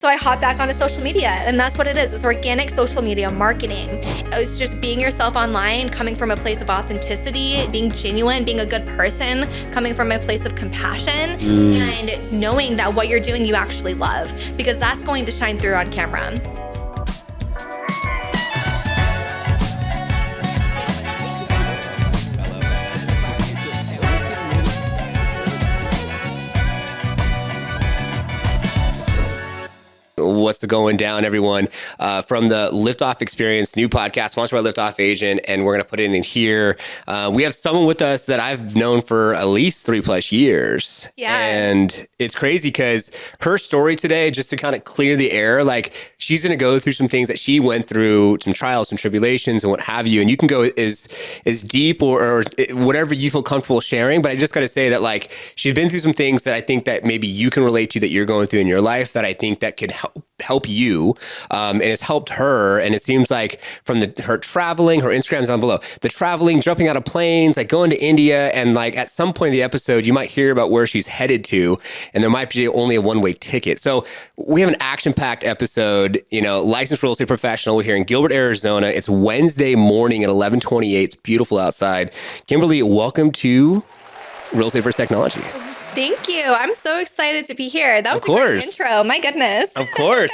So I hopped back onto social media, and that's what it is. It's organic social media marketing. It's just being yourself online, coming from a place of authenticity, being genuine, being a good person, coming from a place of compassion, and knowing that what you're doing you actually love, because that's going to shine through on camera. What's going down, everyone? From the Liftoff Experience, new podcast sponsored by Liftoff Agent, and we're going to put it in here. We have someone with us that I've known for at least 3+ years. Yeah. And it's crazy because her story today, just to kind of clear the air, like she's going to go through some things that she went through, some trials, some tribulations, and what have you. And you can go as deep or whatever you feel comfortable sharing. But I just got to say that, like, she's been through some things that I think that maybe you can relate to, that you're going through in your life, that I think that could help you, and it's helped her. And it seems like from her traveling, her Instagram's down below, the traveling, jumping out of planes, like going to India, and like at some point in the episode, you might hear about where she's headed to, and there might be only a one-way ticket. So we have an action-packed episode. Licensed real estate professional. We're here in Gilbert, Arizona. It's Wednesday morning at 11:28. It's beautiful outside. Kimberly, welcome to Real Estate First Technology. Thank you. I'm so excited to be here. That was a great intro. My goodness. Of course.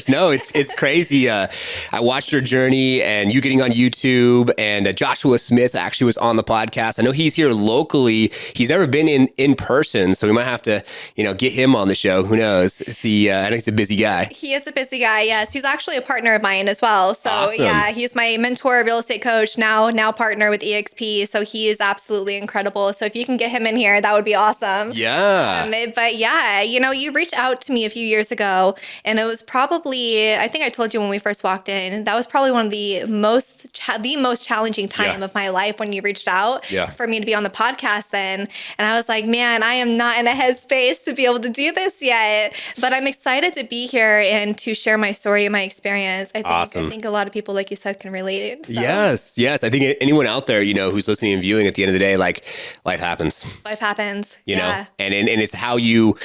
No, it's crazy. I watched your journey and you getting on YouTube, and Joshua Smith actually was on the podcast. I know he's here locally. He's never been in person, so we might have to, get him on the show. Who knows? I know he's a busy guy. He is a busy guy. Yes. He's actually a partner of mine as well. So awesome. Yeah, he's my mentor, real estate coach, now partner with EXP. So he is absolutely incredible. So if you can get him in here, that would be awesome. Yeah. But yeah, you reached out to me a few years ago, and it was probably, I think I told you when we first walked in, that was probably one of the most challenging time of my life when you reached out for me to be on the podcast then. And I was like, man, I am not in a headspace to be able to do this yet, but I'm excited to be here and to share my story and my experience. I think a lot of people, like you said, can relate. So. Yes. I think anyone out there, who's listening and viewing, at the end of the day, like, life happens. Life happens. You know, and it's how you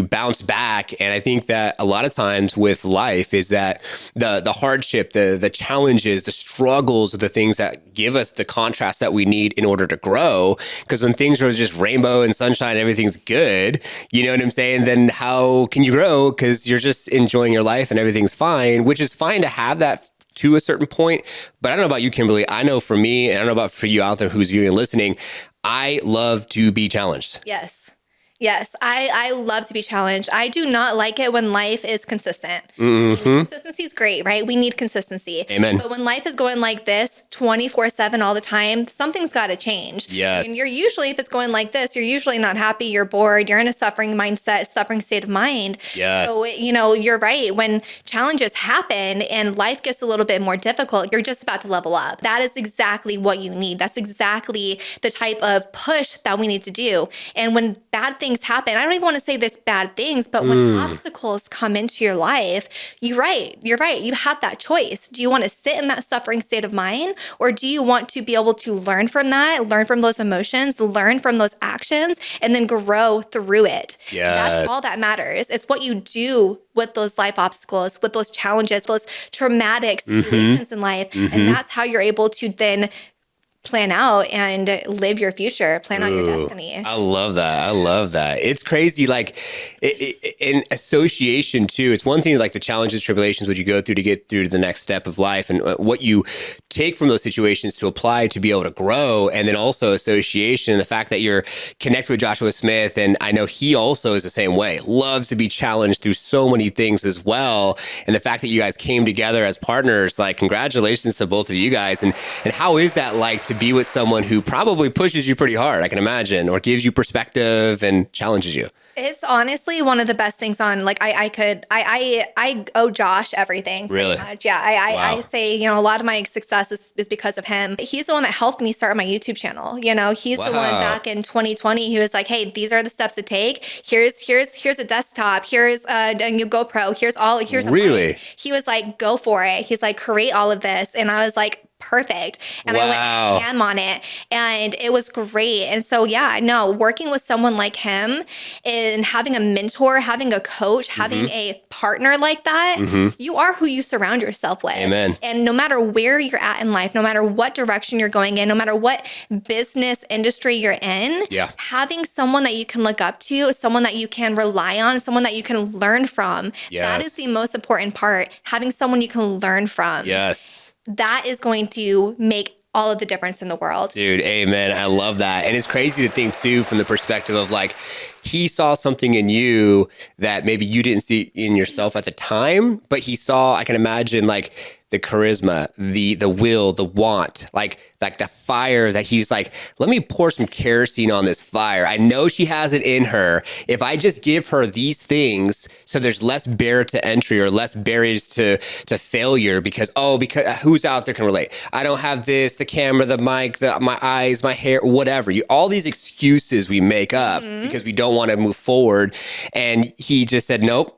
bounce back. And I think that a lot of times with life is that the hardship, the challenges, the struggles are the things that give us the contrast that we need in order to grow. Because when things are just rainbow and sunshine and everything's good, you know what I'm saying? Then how can you grow? Because you're just enjoying your life and everything's fine, which is fine to have that to a certain point. But I don't know about you, Kimberly. I know for me, and I don't know about for you out there who's viewing and listening, I love to be challenged. Yes, I love to be challenged. I do not like it when life is consistent. Mm-hmm. Consistency is great, right? We need consistency. Amen. But when life is going like this 24/7 all the time, something's got to change. Yes. And if it's going like this, you're usually not happy, you're bored, you're in a suffering mindset, suffering state of mind. Yes. So, you're right. When challenges happen and life gets a little bit more difficult, you're just about to level up. That is exactly what you need. That's exactly the type of push that we need to do. And when bad things happen, I don't even want to say there's bad things, but when obstacles come into your life, you're right. You have that choice. Do you want to sit in that suffering state of mind, or do you want to be able to learn from that, learn from those emotions, learn from those actions, and then grow through it? Yes. That's all that matters. It's what you do with those life obstacles, with those challenges, those traumatic situations in life. And that's how you're able to then plan out and live your future, plan out your destiny. I love that. It's crazy. Like in association too, it's one thing like the challenges, tribulations, what you go through to get through to the next step of life, and what you take from those situations to apply to be able to grow. And then also association, the fact that you're connected with Joshua Smith. And I know he also is the same way, loves to be challenged through so many things as well. And the fact that you guys came together as partners, like, congratulations to both of you guys. And how is that like to be with someone who probably pushes you pretty hard, I can imagine, or gives you perspective and challenges you? It's honestly one of the best things on, like, I owe Josh everything. Really? Much. Yeah. I say, a lot of my success is because of him. He's the one that helped me start my YouTube channel. He's the one back in 2020. He was like, hey, these are the steps to take. Here's a desktop. Here's a new GoPro. Here's really? He was like, go for it. He's like, create all of this. And I was like, perfect. And I Wow. went ham on it, and it was great. And so, yeah, no, working with someone like him and having a mentor, having a coach, having a partner like that, you are who you surround yourself with. Amen. And no matter where you're at in life, no matter what direction you're going in, no matter what business industry you're in, Yeah. having someone that you can look up to, someone that you can rely on, someone that you can learn from, that is the most important part. Having someone you can learn from. Yes. That is going to make all of the difference in the world. Dude, amen. I love that. And it's crazy to think too, from the perspective of like, he saw something in you that maybe you didn't see in yourself at the time, but he saw, I can imagine, like the charisma, the will, the want, like the fire that he's like, let me pour some kerosene on this fire. I know she has it in her. If I just give her these things, so there's less barrier to entry or less barriers to failure, because who's out there can relate? I don't have this, the camera, the mic, my eyes, my hair, whatever. All these excuses we make up because we don't want to move forward. And he just said, nope.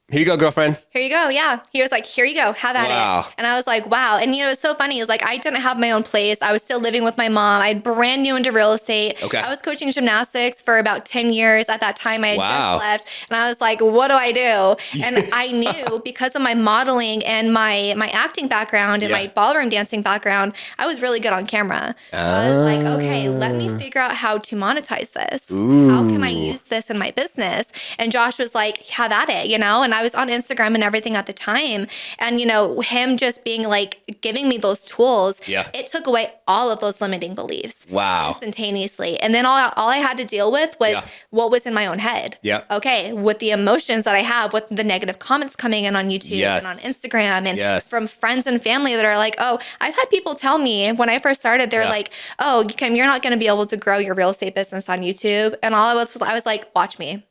Here you go, girlfriend. Here you go. Yeah. He was like, here you go. Have at it. And I was like, wow. And it's so funny. It's like, I didn't have my own place. I was still living with my mom. I'd brand new into real estate. Okay. I was coaching gymnastics for about 10 years. At that time, I had just left. And I was like, what do I do? And I knew, because of my modeling and my acting background and my ballroom dancing background, I was really good on camera. I was like, okay, let me figure out how to monetize this. How can I use this in my business? And Josh was like, have at it, and I was on Instagram and everything at the time. And, him just being like, giving me those tools, it took away all of those limiting beliefs. Wow. Instantaneously. And then all I had to deal with was what was in my own head. Yeah. Okay. With the emotions that I have, with the negative comments coming in on YouTube and on Instagram, and from friends and family that are like, oh, I've had people tell me when I first started, they're like, oh, Kim, you're not going to be able to grow your real estate business on YouTube. And I was like, watch me.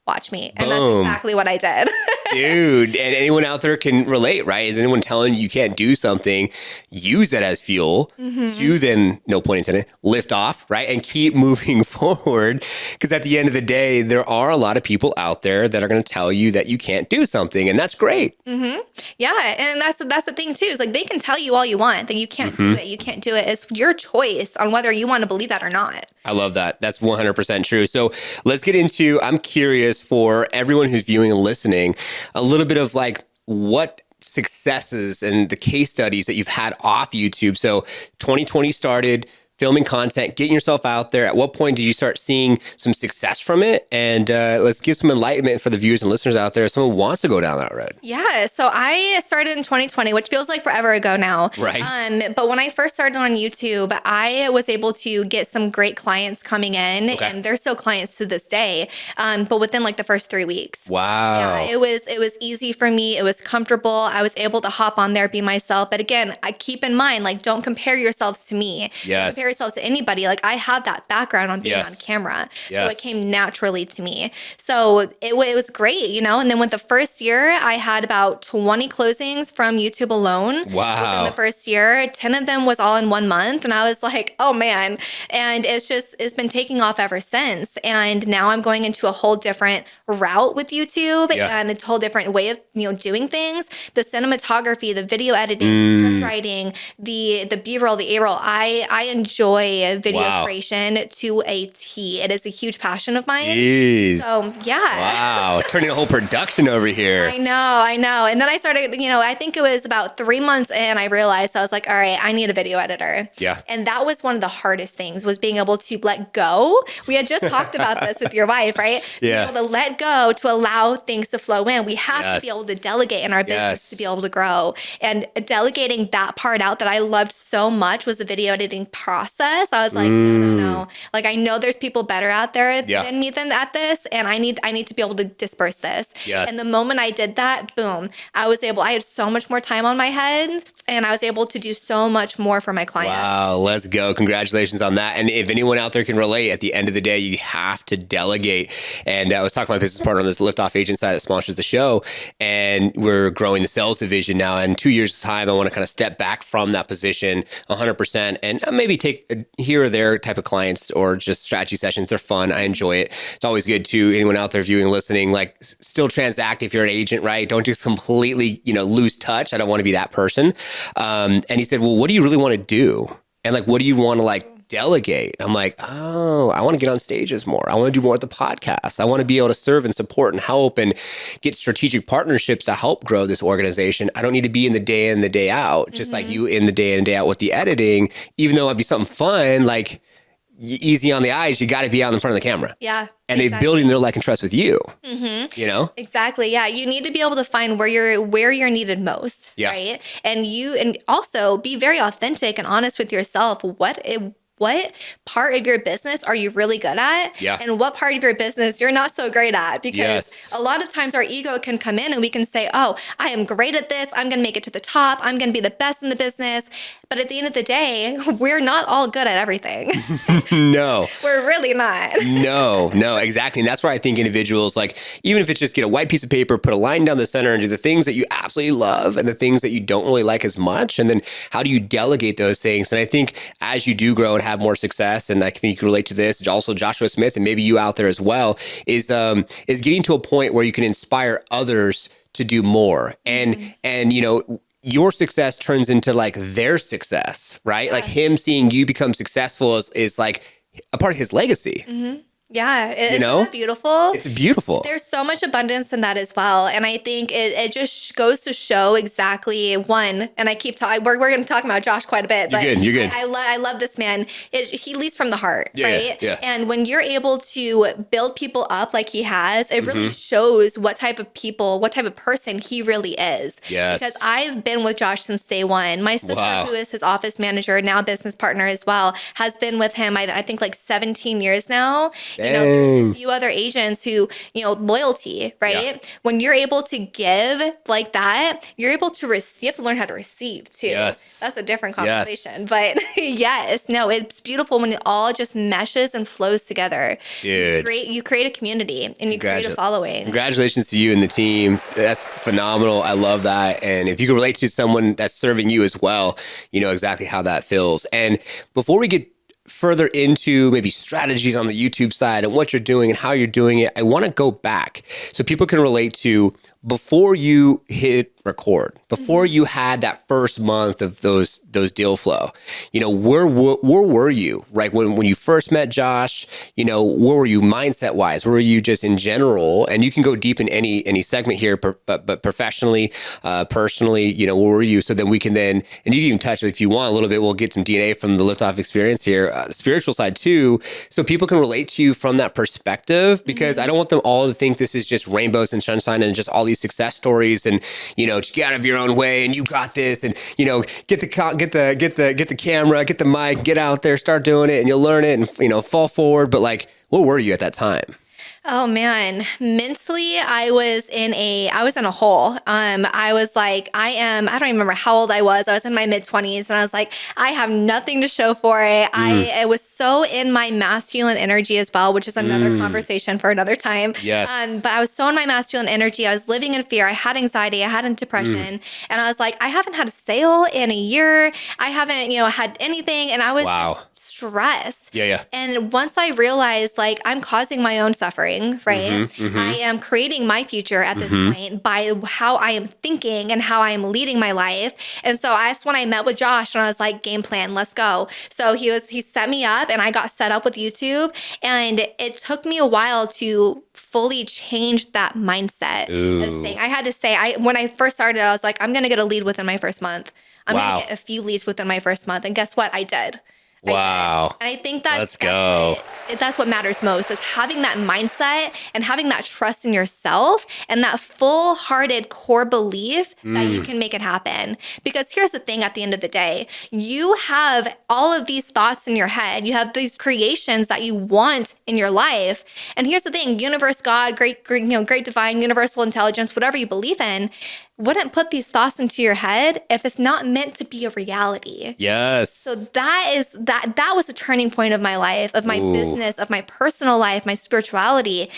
And that's exactly what I did. Dude, and anyone out there can relate, right? Is anyone telling you can't do something, use that as fuel to then, no point intended, lift off, right? And keep moving forward. Because at the end of the day, there are a lot of people out there that are going to tell you that you can't do something. And that's great. Yeah. And that's the thing too, is like, they can tell you all you want that you can't do it. You can't do it. It's your choice on whether you want to believe that or not. I love that. That's 100% true. So let's get into, I'm curious for everyone who's viewing and listening, a little bit of like what successes and the case studies that you've had off YouTube. So 2020 started filming content, getting yourself out there. At what point did you start seeing some success from it? And let's give some enlightenment for the viewers and listeners out there if someone wants to go down that road. Yeah. So I started in 2020, which feels like forever ago now. Right. But when I first started on YouTube, I was able to get some great clients coming in, and they're still clients to this day. But within like the first 3 weeks. Wow. Yeah, it was easy for me. It was comfortable. I was able to hop on there, be myself. But again, I keep in mind, like, don't compare yourselves to me. Yes. Compare yourselves to anybody. Like, I have that background on being on camera. So it came naturally to me. So it was great, And then with the first year, I had about 20 closings from YouTube alone. Wow. Within the first year, 10 of them was all in 1 month. And I was like, oh man. And it's been taking off ever since. And now I'm going into a whole different route with YouTube and a whole different way of, doing things. The cinematography, the video editing, script writing, the B-roll, the A-roll. I enjoy video creation to a T. It is a huge passion of mine. Jeez. So yeah. Wow. Turning a whole production over here. I know. And then I started, I think it was about 3 months in, I realized, I was like, all right, I need a video editor. Yeah. And that was one of the hardest things, was being able to let go. We had just talked about this with your wife, right? Yeah. To be able to let go, to allow things to flow in. We have to be able to delegate in our business to be able to grow. And delegating that part out that I loved so much was the video editing process. I was like, no. Like, I know there's people better out there than me at this, and I need to be able to disperse this. Yes. And the moment I did that, boom, I had so much more time on my head, and I was able to do so much more for my client. Wow, let's go. Congratulations on that. And if anyone out there can relate, at the end of the day, you have to delegate. And I was talking to my business partner on this Liftoff agent side that sponsors the show, and we're growing the sales division now. In 2 years' time, I want to kind of step back from that position 100% and maybe take take a here or there type of clients or just strategy sessions. They're fun. I enjoy it. It's always good to anyone out there viewing, listening, like still transact if you're an agent, right? Don't just completely, lose touch. I don't want to be that person. And he said, well, what do you really want to do? And like, what do you want to like delegate? I'm like, oh, I want to get on stages more. I want to do more at the podcast. I want to be able to serve and support and help and get strategic partnerships to help grow this organization. I don't need to be in the day out, just like you in the day in and day out with the editing, even though it'd be something fun, like easy on the eyes, you got to be out in front of the camera. Yeah. And they're building their like and trust with you, Exactly. Yeah. You need to be able to find where you're needed most. Yeah. Right. And also be very authentic and honest with yourself. What part of your business are you really good at? Yeah. And what part of your business you're not so great at? Because Yes. a lot of times our ego can come in and we can say, oh, I am great at this. I'm going to make it to the top. I'm going to be the best in the business. But at the end of the day, we're not all good at everything. No. We're really not. No, exactly. And that's where I think individuals, like, even if it's just get a white piece of paper, put a line down the center and do the things that you absolutely love and the things that you don't really like as much. And then how do you delegate those things? And I think as you do grow and have more success, and I think you can relate to this, also Joshua Smith, and maybe you out there as well, is getting to a point where you can inspire others to do more. And your success turns into like their success, right? Yeah. Like him seeing you become successful is like a part of his legacy. Mm-hmm. Yeah. Isn't that beautiful? It's beautiful. There's so much abundance in that as well. And I think it just goes to show exactly one, and I keep talking, we're going to talk about Josh quite a bit, but You're good. I love this man. He leads from the heart, right? Yeah. And when you're able to build people up like he has, it really shows what type of person he really is. Yes. Because I've been with Josh since day one. My sister, Wow. who is his office manager, now business partner as well, has been with him, I think like 17 years now. There's a few other agents who, loyalty, right? Yeah. When you're able to give like that, you're able to receive. You have to learn how to receive too. Yes. That's a different conversation. But yes, no, it's beautiful when it all just meshes and flows together. Dude. You create a community and you create a following. Congratulations to you and the team. That's phenomenal. I love that. And if you can relate to someone that's serving you as well, you know exactly how that feels. And before we get further into maybe strategies on the YouTube side and what you're doing and how you're doing it, I want to go back so people can relate to before you hit record, before you had that first month of those deal flow. Where were you, right? When you first met Josh, where were you mindset wise? Where were you just in general? And you can go deep in any segment here, but professionally, personally, where were you? So then we can and you can even touch, if you want a little bit, we'll get some DNA from the liftoff experience here, the spiritual side too, so people can relate to you from that perspective, because I don't want them all to think this is just rainbows and sunshine and just all these success stories and, just get out of your own way and you got this and, get the camera, get the mic, get out there, start doing it and you'll learn it and, fall forward. But like, where were you at that time? Oh man, mentally, I was in a hole. I was like, I don't remember how old I was. I was in my mid-20s and I was like, I have nothing to show for it. I was so in my masculine energy as well, which is another conversation for another time. Yes. But I was so in my masculine energy. I was living in fear. I had anxiety. I had depression. And I was like, I haven't had a sale in a year. I haven't, had anything. And I was stressed. Yeah. And once I realized, like, I'm causing my own suffering, right? I am creating my future at this point by how I am thinking and how I am leading my life. And so that's when I met with Josh and I was like, game plan, let's go. So he set me up and I got set up with YouTube. And it took me a while to fully change that mindset of saying, I had to say, when I first started, I was like, I'm going to get a lead within my first month. I'm going to get a few leads within my first month. And guess what? I did. Wow. And I think Let's go. That's what matters most, is having that mindset and having that trust in yourself and that full-hearted core belief that you can make it happen. Because here's the thing, at the end of the day, you have all of these thoughts in your head. You have these creations that you want in your life. And here's the thing, universe, God, great divine, universal intelligence, whatever you believe in, wouldn't put these thoughts into your head if it's not meant to be a reality. Yes. So that was a turning point of my life, of my business, of my personal life, my spirituality.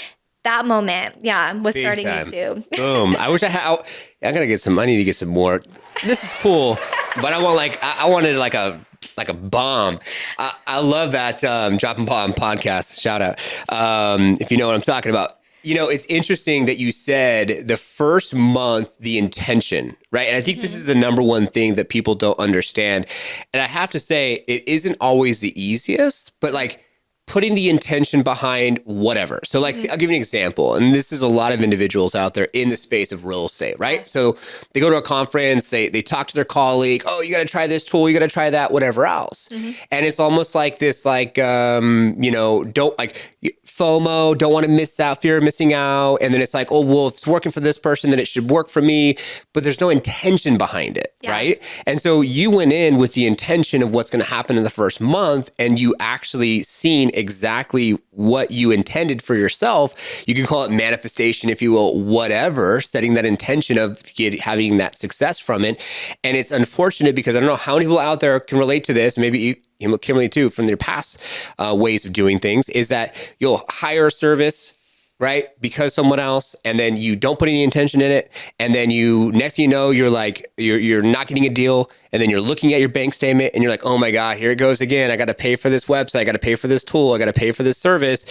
That moment, was Big starting time. YouTube. Boom. I wish I had. I gotta get some. I need to get some more. This is cool. but I wanted like a bomb. I love that Dropping Bomb podcast. Shout out. If you know what I'm talking about. It's interesting that you said the first month, the intention, right? And I think this is the number one thing that people don't understand. And I have to say, it isn't always the easiest, but like putting the intention behind whatever. So like, I'll give you an example. And this is a lot of individuals out there in the space of real estate, right? So they go to a conference, they talk to their colleague, oh, you got to try this tool, you got to try that, whatever else. And it's almost like this, like, don't like FOMO, don't want to miss out, fear of missing out. And then it's like, oh, well, if it's working for this person, then it should work for me. But there's no intention behind it, right? And so you went in with the intention of what's going to happen in the first month, and you actually seen exactly what you intended for yourself. You can call it manifestation, if you will, whatever, setting that intention of having that success from it. And it's unfortunate because I don't know how many people out there can relate to this. Maybe Kimberly too, from their past ways of doing things, is that you'll hire a service, right? Because someone else, and then you don't put any intention in it. And then next thing you know, you're like, you're not getting a deal. And then you're looking at your bank statement and you're like, oh my God, here it goes again. I got to pay for this website. I got to pay for this tool. I got to pay for this service.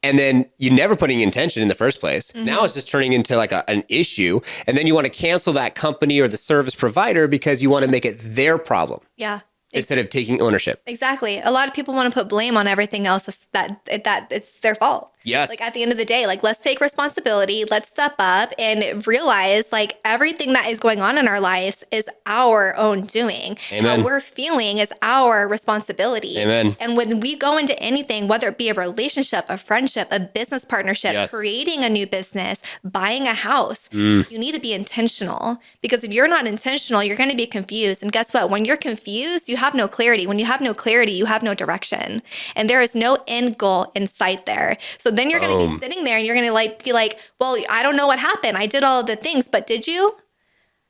And then you never put any intention in the first place. Now it's just turning into like an issue. And then you want to cancel that company or the service provider because you want to make it their problem. Yeah. Instead of taking ownership. Exactly. A lot of people want to put blame on everything else that it's their fault. Yes. Like at the end of the day, like let's take responsibility, let's step up and realize like everything that is going on in our lives is our own doing. Amen. How we're feeling is our responsibility. Amen. And when we go into anything, whether it be a relationship, a friendship, a business partnership, creating a new business, buying a house, you need to be intentional, because if you're not intentional, you're going to be confused. And guess what? When you're confused, you have no clarity. When you have no clarity, you have no direction. And there is no end goal in sight there. So then you're going to be sitting there and you're going to be like, well, I don't know what happened. I did all of the things, but did you?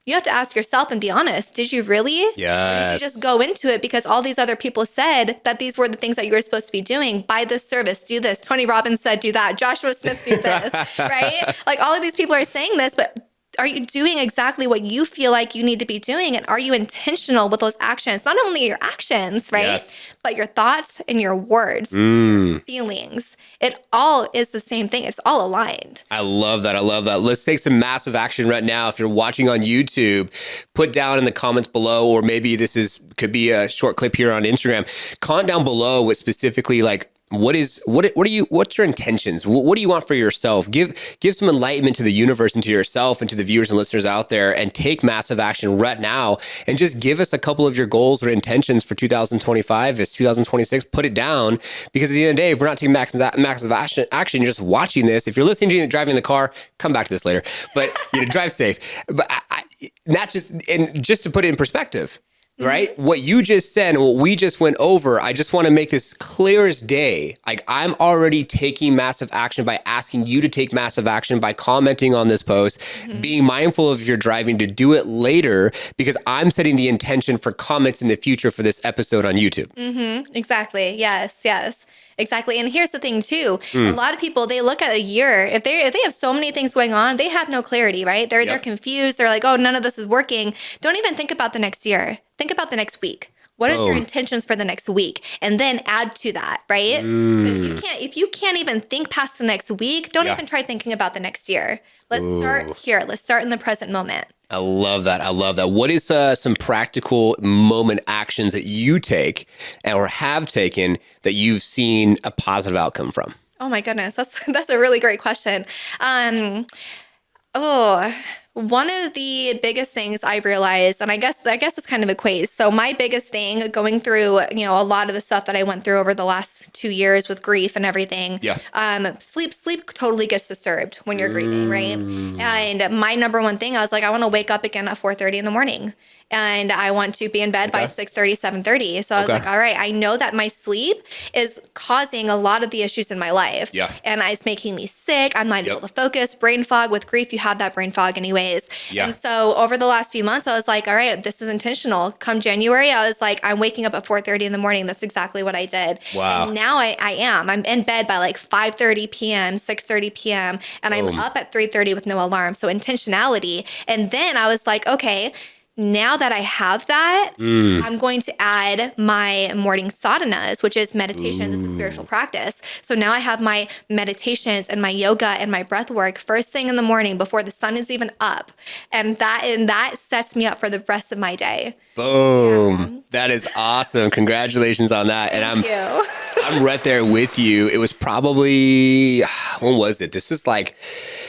You have to ask yourself and be honest. Did you really? Yes. Or did you just go into it because all these other people said that these were the things that you were supposed to be doing? Buy this service, do this. Tony Robbins said, do that. Joshua Smith, do this, right? Like all of these people are saying this, but are you doing exactly what you feel like you need to be doing? And are you intentional with those actions? Not only your actions, right? But your thoughts and your words, your feelings. It all is the same thing. It's all aligned. I love that. I love that. Let's take some massive action right now. If you're watching on YouTube, put down in the comments below, or maybe could be a short clip here on Instagram. Comment down below with specifically like, what's your intentions? What do you want for yourself? Give some enlightenment to the universe and to yourself and to the viewers and listeners out there, and take massive action right now, and just give us a couple of your goals or intentions for 2025. It's 2026. Put it down, because at the end of the day, if we're not taking massive action, you're just watching this. If you're listening to it driving the car, come back to this later, but drive safe. But just to put it in perspective, right? What you just said and what we just went over, I just want to make this clear as day. Like, I'm already taking massive action by asking you to take massive action by commenting on this post, being mindful of if you're driving to do it later, because I'm setting the intention for comments in the future for this episode on YouTube. Exactly. Yes. Exactly. And here's the thing too. A lot of people, they look at a year. If they have so many things going on, they have no clarity, right? They're confused. They're like, oh, none of this is working. Don't even think about the next year. Think about the next week. What is your intentions for the next week? And then add to that, right? If you can't even think past the next week, don't even try thinking about the next year. Let's start here. Let's start in the present moment. I love that. What is some practical moment actions that you take or have taken that you've seen a positive outcome from? Oh my goodness, that's a really great question. One of the biggest things I realized, and I guess it's kind of equates. So my biggest thing going through, a lot of the stuff that I went through over the last 2 years with grief and everything. Sleep totally gets disturbed when you're grieving, right? And my number one thing, I was like, I want to wake up again at 4:30 in the morning. And I want to be in bed by 6:30, 7:30. So I was like, all right, I know that my sleep is causing a lot of the issues in my life. And it's making me sick. I'm not able to focus. Brain fog. With grief, you have that brain fog anyways. And so over the last few months, I was like, all right, this is intentional. Come January, I was like, I'm waking up at 4:30 in the morning. That's exactly what I did. Wow. And now I am. I'm in bed by like 5:30 p.m., 6:30 p.m. And I'm up at 3:30 with no alarm. So intentionality. And then I was like, okay, now that I have that, I'm going to add my morning sadhanas, which is meditations as a spiritual practice. So now I have my meditations and my yoga and my breath work first thing in the morning before the sun is even up. And that sets me up for the rest of my day. Boom. That is awesome. Congratulations on that. Thank you. I'm right there with you. It was probably, when was it? This is like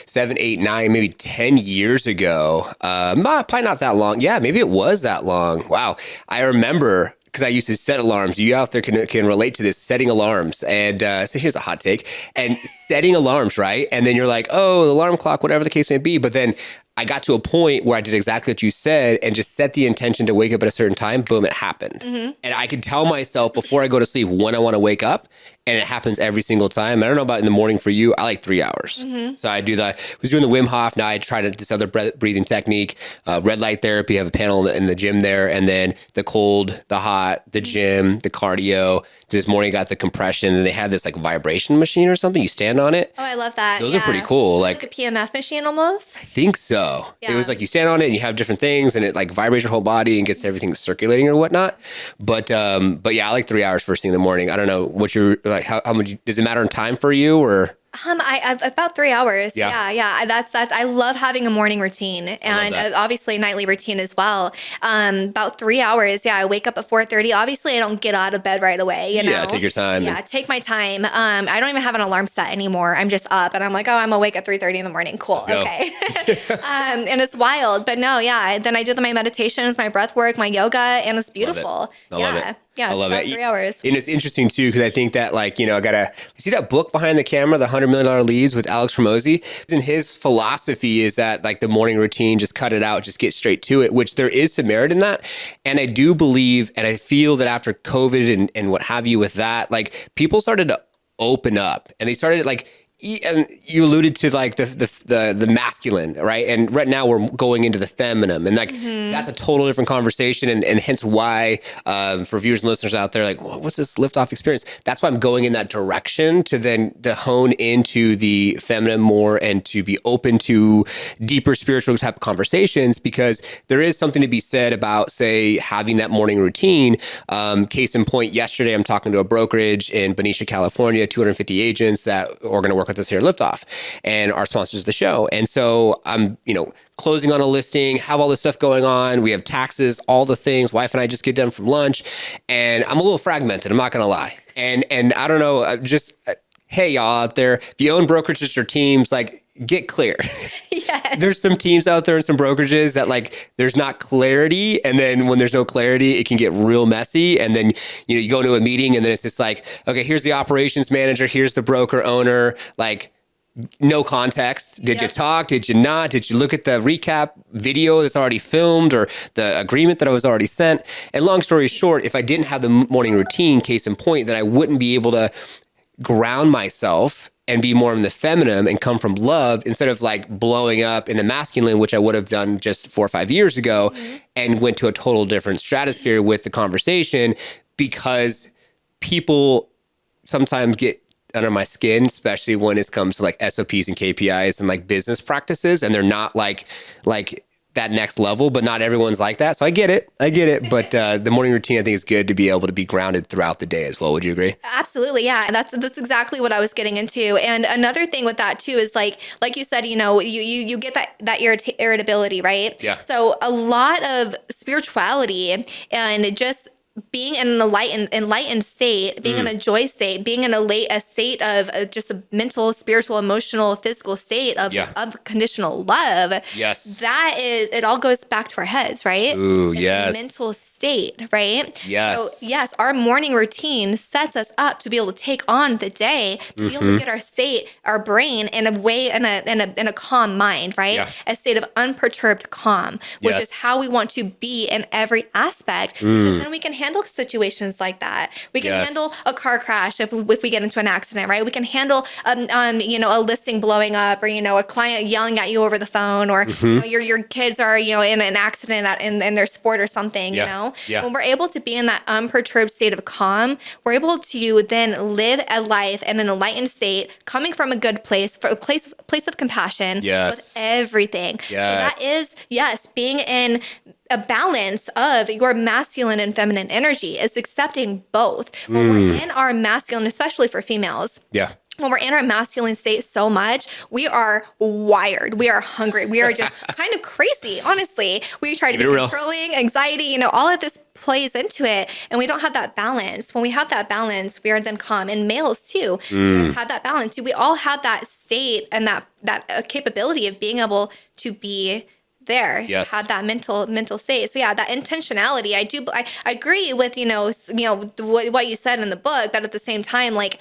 7, 8, 9, maybe 10 years ago. Probably not that long. Yeah, maybe it was that long. Wow. I remember because I used to set alarms. You out there can relate to this, setting alarms. And so here's a hot take. And setting alarms, right? And then you're like, oh, the alarm clock, whatever the case may be. But then I got to a point where I did exactly what you said and just set the intention to wake up at a certain time. Boom, it happened. And I could tell myself before I go to sleep when I want to wake up. And it happens every single time. I don't know about in the morning for you. I like 3 hours. So I do that. I was doing the Wim Hof. Now I try this other breathing technique, red light therapy. I have a panel in the gym there. And then the cold, the hot, the gym, the cardio. This morning I got the compression and they had this like vibration machine or something. You stand on it. Oh, I love that. Those are pretty cool. Like a PMF machine almost. I think so. It was like you stand on it and you have different things and it like vibrates your whole body and gets everything circulating or whatnot. But yeah, I like 3 hours first thing in the morning. I don't know what you're like. How much does it matter in time for you or? I've about 3 hours. Yeah. That's. I love having a morning routine and obviously a nightly routine as well. About 3 hours. Yeah, I wake up at 4:30. Obviously, I don't get out of bed right away. You know? Yeah, take your time. Yeah, take my time. I don't even have an alarm set anymore. I'm just up and I'm like, oh, I'm awake at 3:30 in the morning. Cool. Okay. And it's wild, but no, yeah. Then I do my meditations, my breath work, my yoga, and it's beautiful. I love it. Yeah, I love it. 3 hours. And it's interesting too, because I think that like, you know, you see that book behind the camera, the $100 Million Leads with Alex Hormozi? And his philosophy is that like the morning routine, just cut it out, just get straight to it, which there is some merit in that. And I do believe, and I feel that after COVID and what have you with that, like people started to open up and they started like, and you alluded to like the masculine, right? And right now we're going into the feminine, and like that's a total different conversation, and hence why for viewers and listeners out there, like, what's this liftoff experience? That's why I'm going in that direction to hone into the feminine more and to be open to deeper spiritual type of conversations, because there is something to be said about, say, having that morning routine. Case in point, yesterday I'm talking to a brokerage in Benicia, California, 250 agents that are going to work with us here at Liftoff and our sponsors of the show. And so I'm, closing on a listing, have all this stuff going on. We have taxes, all the things. Wife and I just get done from lunch and I'm a little fragmented. I'm not going to lie. And I don't know, hey, y'all out there, if you own brokerages or teams, like get clear. Yes. There's some teams out there and some brokerages that like there's not clarity. And then when there's no clarity, it can get real messy. And then, you go into a meeting and then it's just like, okay, here's the operations manager. Here's the broker owner. Like no context. Did you talk? Did you not? Did you look at the recap video that's already filmed or the agreement that I was already sent? And long story short, if I didn't have the morning routine, case in point, then I wouldn't be able to ground myself and be more in the feminine and come from love instead of like blowing up in the masculine, which I would have done just 4 or 5 years ago, and went to a total different stratosphere with the conversation, because people sometimes get under my skin, especially when it comes to like SOPs and KPIs and like business practices, and they're not like that next level, but not everyone's like that. So I get it. But the morning routine, I think, is good to be able to be grounded throughout the day as well. Would you agree? Absolutely. Yeah. That's exactly what I was getting into. And another thing with that too is like you said, you get that irritability, right? Yeah. So a lot of spirituality and just being in an enlightened state, being in a joy state, being in a state of just a mental, spiritual, emotional, physical state of unconditional love. Yes. That is, it all goes back to our heads, right? Ooh, and yes. mental state, right? Yes. So yes, our morning routine sets us up to be able to take on the day, to be able to get our brain in a way, in a calm mind, right? Yeah. A state of unperturbed calm, which is how we want to be in every aspect. Because then we can handle situations like that. We can handle a car crash if we get into an accident, right? We can handle a listing blowing up, or a client yelling at you over the phone, or your kids are in an accident in their sport or something. Yeah. When we're able to be in that unperturbed state of calm, we're able to then live a life in an enlightened state, coming from a good place, for a place of compassion with everything. Yes. So that is, being in a balance of your masculine and feminine energy. Is accepting both. When we're in our masculine, especially for females. Yeah. When we're in our masculine state so much, we are wired. We are hungry. We are just kind of crazy, honestly. We try to be controlling, anxiety, all of this plays into it. And we don't have that balance. When we have that balance, we are then calm. And males too, you guys have that balance. We all have that state and that capability of being able to be there, have that mental state. So yeah, that intentionality. I agree with what you said in the book, but at the same time, like,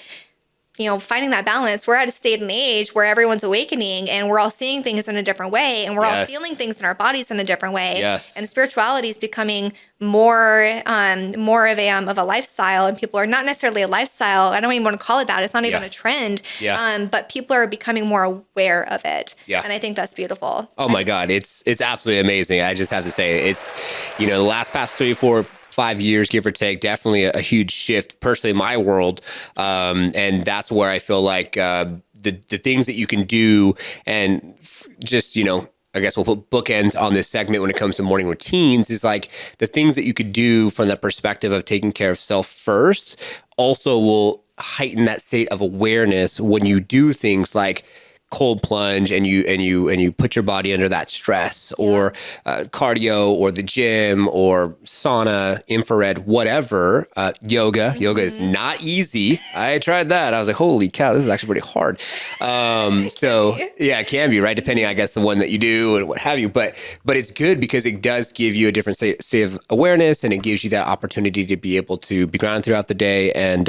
finding that balance. We're at a state and age where everyone's awakening and we're all seeing things in a different way and we're all feeling things in our bodies in a different way. Yes. And spirituality is becoming more of a lifestyle, and people are not necessarily a lifestyle. I don't even want to call it that. It's not even a trend. Yeah. But people are becoming more aware of it. Yeah. And I think that's beautiful. Oh my God. It's absolutely amazing. I just have to say it's, the last past 3, 4, 5 years, give or take, definitely a huge shift personally in my world. And that's where I feel like the things that you can do and just, I guess we'll put bookends on this segment when it comes to morning routines is like the things that you could do from the perspective of taking care of self first also will heighten that state of awareness when you do things like cold plunge and you put your body under that stress or cardio or the gym or sauna, infrared, whatever, yoga. Yoga is not easy. I tried that. I was like, holy cow, this is actually pretty hard. So yeah, it can be, right? Depending, I guess, the one that you do and what have you. But it's good because it does give you a different state of awareness, and it gives you that opportunity to be able to be grounded throughout the day. And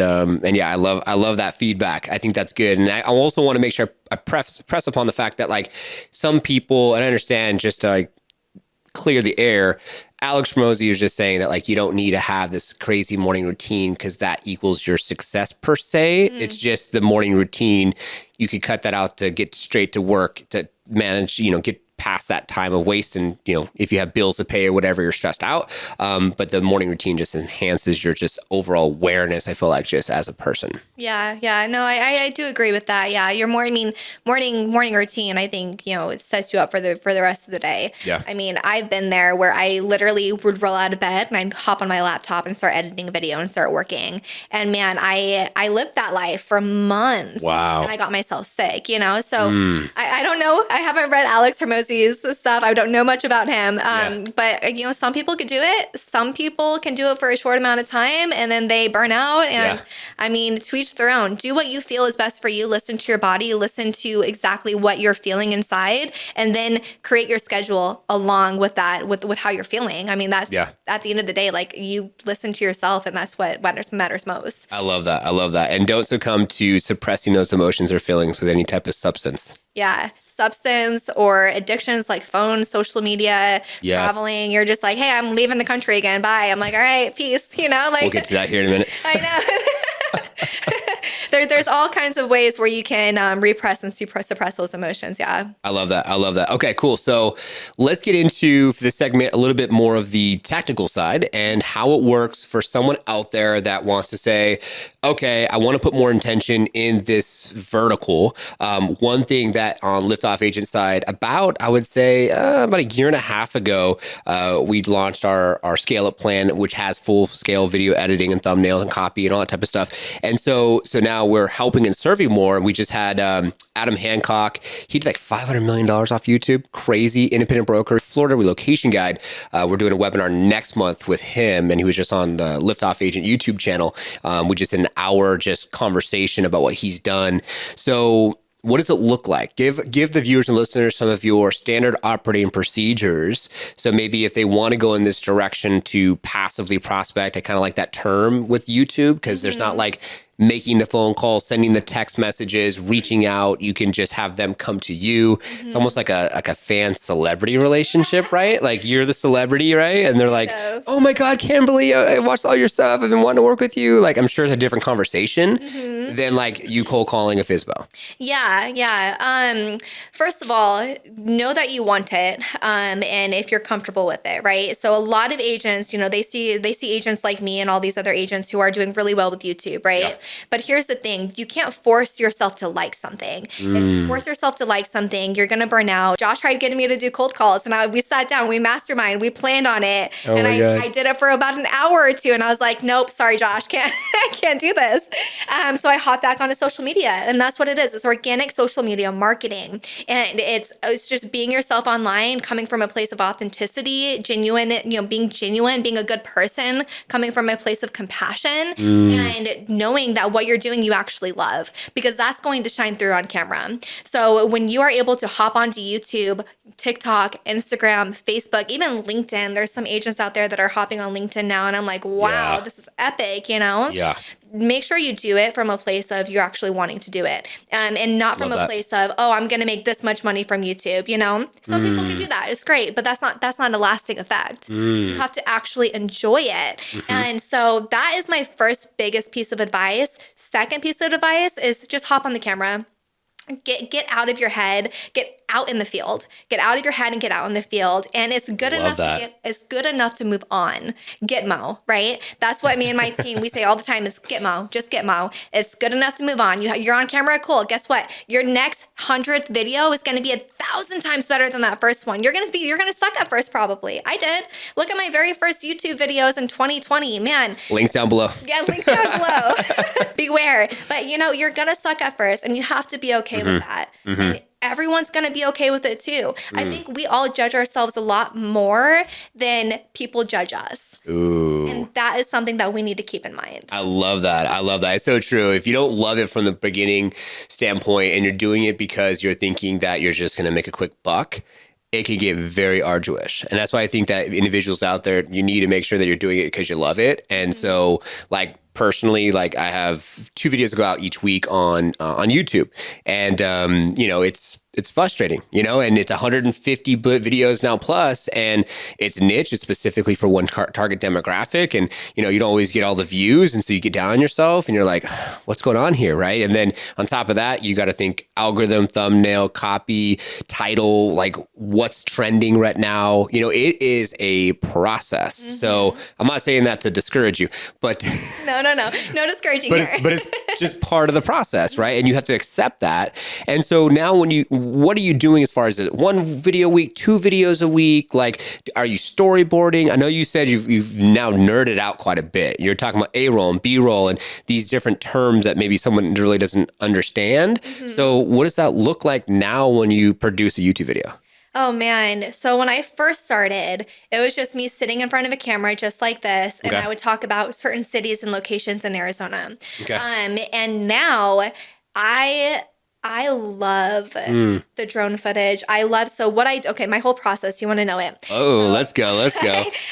yeah, I love that feedback. I think that's good. And I also want to make sure I press upon the fact that like some people, and I understand, just to like clear the air, Alex Hormozi was just saying that like you don't need to have this crazy morning routine because that equals your success per se. It's just the morning routine. You could cut that out to get straight to work, to manage, get past that time of waste, and if you have bills to pay or whatever, you're stressed out. But the morning routine just enhances your just overall awareness, I feel like, just as a person. Yeah. No, I do agree with that. Yeah, your morning routine, I think, it sets you up for the rest of the day. Yeah. I mean, I've been there where I literally would roll out of bed and I'd hop on my laptop and start editing a video and start working. And man, I lived that life for months. Wow. And I got myself sick, So I don't know. I haven't read Alex Hormozi's stuff. I don't know much about him. But some people could do it. Some people can do it for a short amount of time and then they burn out. And I mean, to each their own. Do what you feel is best for you. Listen to your body. Listen to exactly what you're feeling inside, and then create your schedule along with that, with how you're feeling. I mean, that's at the end of the day, like, you listen to yourself, and that's what matters most. I love that. And don't succumb to suppressing those emotions or feelings with any type of substance. Yeah. Substance or addictions like phones, social media, traveling. You're just like, hey, I'm leaving the country again. Bye. I'm like, all right, peace. Like, we'll get to that here in a minute. I know. There's all kinds of ways where you can repress and suppress those emotions. Yeah. I love that. Okay, cool. So let's get into, for this segment, a little bit more of the technical side and how it works for someone out there that wants to say, okay, I want to put more intention in this vertical. One thing that on Liftoff Agent side, I would say about a year and a half ago, we launched our scale up plan, which has full scale video editing and thumbnails and copy and all that type of stuff. And so now we're helping and serving more. We just had Adam Hancock. He did like $500 million off YouTube. Crazy independent broker, Florida relocation guide. We're doing a webinar next month with him, and he was just on the Liftoff Agent YouTube channel. We just did an hour just conversation about what he's done. So what does it look like? Give the viewers and listeners some of your standard operating procedures. So maybe if they want to go in this direction to passively prospect, I kind of like that term with YouTube, because there's not like making the phone call, sending the text messages, reaching out. You can just have them come to you. It's almost like a fan celebrity relationship, right? Like you're the celebrity, right? And they're like, oh my God, Kimberly, I watched all your stuff. I've been wanting to work with you. Like, I'm sure it's a different conversation than like you cold calling a FSBO. Yeah. First of all, know that you want it. And if you're comfortable with it, right? So a lot of agents, they see agents like me and all these other agents who are doing really well with YouTube, right? But here's the thing, you can't force yourself to like something. If you force yourself to like something, you're going to burn out. Josh tried getting me to do cold calls, and we sat down, we mastermind, we planned on it. Oh and my God. I did it for about an hour or two, and I was like, nope, sorry, Josh, I can't do this. So I hopped back onto social media, and that's what it is. It's organic social media marketing. And it's just being yourself online, coming from a place of authenticity, genuine, being genuine, being a good person, coming from a place of compassion, and knowing that what you're doing, you actually love, because that's going to shine through on camera. So when you are able to hop onto YouTube, TikTok, Instagram, Facebook, even LinkedIn, there's some agents out there that are hopping on LinkedIn now, and I'm like, wow, this is epic, Yeah. Make sure you do it from a place of you're actually wanting to do it, and not from a place of, oh, I'm going to make this much money from YouTube. Some people can do that. It's great, but that's not a lasting effect. You have to actually enjoy it. And so that is my first biggest piece of advice. Second piece of advice is just hop on the camera. Get out of your head, get out in the field, get out of your head and get out in the field. And it's good enough to move on. Gitmo, right? That's what me and my team, we say all the time is Gitmo, just Gitmo. It's good enough to move on. You're on camera, cool. Guess what? Your next 100th video is going to be 1,000 times better than that first one. You're going to suck at first, probably. I did. Look at my very first YouTube videos in 2020, man. Links down below. Yeah, links down below. Beware. But you're going to suck at first, and you have to be okay with that. And everyone's going to be okay with it too. I think we all judge ourselves a lot more than people judge us. Ooh. And that is something that we need to keep in mind. I love that. It's so true. If you don't love it from the beginning standpoint and you're doing it because you're thinking that you're just going to make a quick buck, it can get very arduous. And that's why I think that individuals out there, you need to make sure that you're doing it because you love it. And so personally, I have 2 videos go out each week on YouTube, and it's frustrating, and it's 150 videos now plus, and it's niche. It's specifically for one target demographic, and you don't always get all the views, and so you get down on yourself, and you're like, what's going on here, right? And then on top of that, you got to think algorithm, thumbnail, copy, title, what's trending right now. It is a process. So I'm not saying that to discourage you, but no discouraging here. But it's just part of the process, right? And you have to accept that. And so now what are you doing as far as 1 video a week, 2 videos a week? Are you storyboarding? I know you said you've now nerded out quite a bit. You're talking about A-roll and B-roll and these different terms that maybe someone really doesn't understand. So what does that look like now when you produce a YouTube video? Oh man. So when I first started, it was just me sitting in front of a camera just like this. And I would talk about certain cities and locations in Arizona. Okay. And now I love the drone footage. My whole process, you want to know it? Oh, let's go.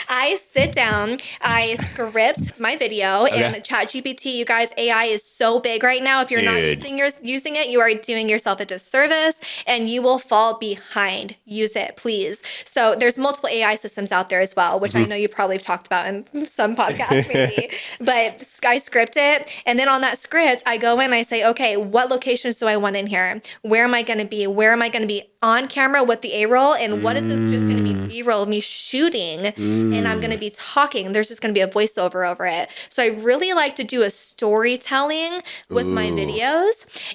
I sit down, I script my video, and ChatGPT, you guys, AI is so big right now. If you're not using it, you are doing yourself a disservice, and you will fall behind. Use it, please. So there's multiple AI systems out there as well, which I know you probably have talked about in some podcasts maybe. But I script it, and then on that script, I go in, I say, okay, what locations do I want in here? Where am I going to be? Where am I going to be on camera with the A-roll? And what is this just going to be B-roll of me shooting? And I'm going to be talking. There's just going to be a voiceover over it. So I really like to do a storytelling with my videos.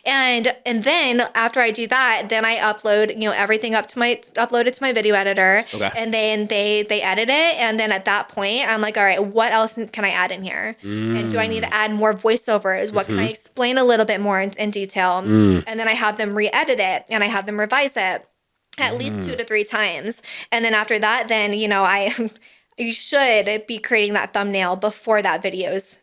And then after I do that, then I upload, everything upload it to my video editor. Okay. And then they edit it. And then at that point, I'm like, all right, what else can I add in here? And do I need to add more voiceovers? What can I explain a little bit more in detail? And then I have them re-edit it and I have them revise it at least 2 to 3 times. And then after that, then, you should be creating that thumbnail before that video's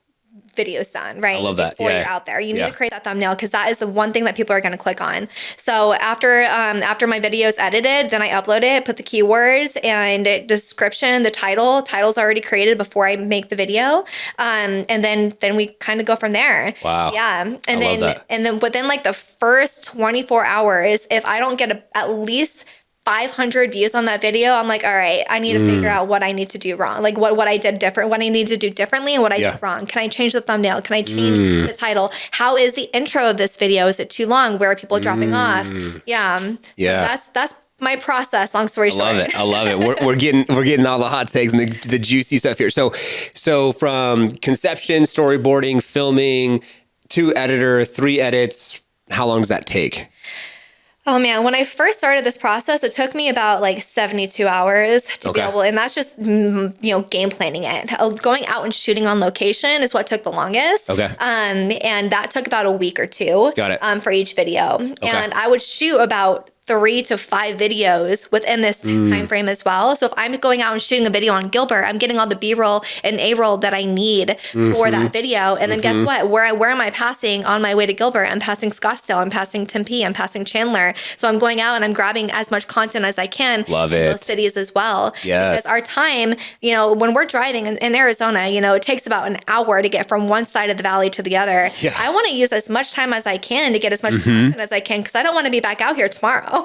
done, right? I love that. Before you're out there, you need to create that thumbnail, because that is the one thing that people are going to click on. So after my video is edited, then I upload it, put the keywords and description, the title's already created before I make the video, and then we kind of go from there. Wow. Yeah, and then within the first 24 hours, if I don't get at least 500 views on that video, I'm like, all right, I need to figure out what I need to do wrong. What I did different, what I need to do differently, and what I did wrong. Can I change the thumbnail? Can I change the title? How is the intro of this video? Is it too long? Where are people dropping off? Yeah. So that's my process. Long story short. I love it. We're getting all the hot takes and the juicy stuff here. So from conception, storyboarding, filming, 2 editor, 3 edits, how long does that take? Oh man, when I first started this process, it took me about like 72 hours to be able, and that's just, game planning it. Going out and shooting on location is what took the longest. Okay. And that took about a week or two. Got it. For each video. Okay. And I would shoot about 3 to 5 videos within this time frame as well. So if I'm going out and shooting a video on Gilbert, I'm getting all the B-roll and A-roll that I need for that video. And then guess what? Where am I passing on my way to Gilbert? I'm passing Scottsdale, I'm passing Tempe, I'm passing Chandler. So I'm going out and I'm grabbing as much content as I can in those cities as well. Yes. Because our time, when we're driving in Arizona, it takes about an hour to get from one side of the valley to the other. Yeah. I want to use as much time as I can to get as much content as I can, because I don't want to be back out here tomorrow.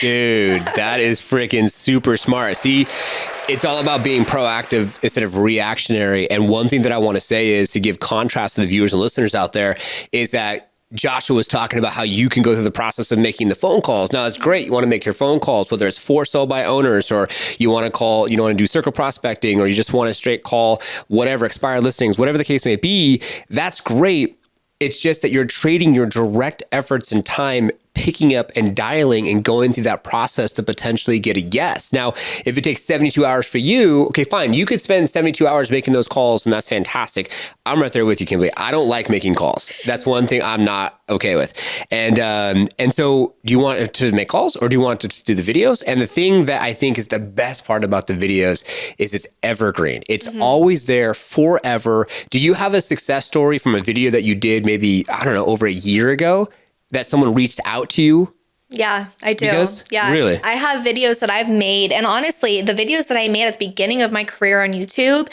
Dude, that is freaking super smart. See, it's all about being proactive instead of reactionary. And one thing that I want to say is, to give contrast to the viewers and listeners out there, is that Joshua was talking about how you can go through the process of making the phone calls. Now, it's great. You want to make your phone calls, whether it's for sale by owners, or you want to call, want to do circle prospecting, or you just want to straight call whatever, expired listings, whatever the case may be. That's great. It's just that you're trading your direct efforts and time picking up and dialing and going through that process to potentially get a yes. Now, if it takes 72 hours for you, okay, fine. You could spend 72 hours making those calls, and that's fantastic. I'm right there with you, Kimberly. I don't like making calls. That's one thing I'm not okay with. And so do you want to make calls, or do you want to do the videos? And the thing that I think is the best part about the videos is it's evergreen. It's always there forever. Do you have a success story from a video that you did maybe, I don't know, over a year ago, that someone reached out to you? Yeah, I do. Yeah. Really? I have videos that I've made. And honestly, the videos that I made at the beginning of my career on YouTube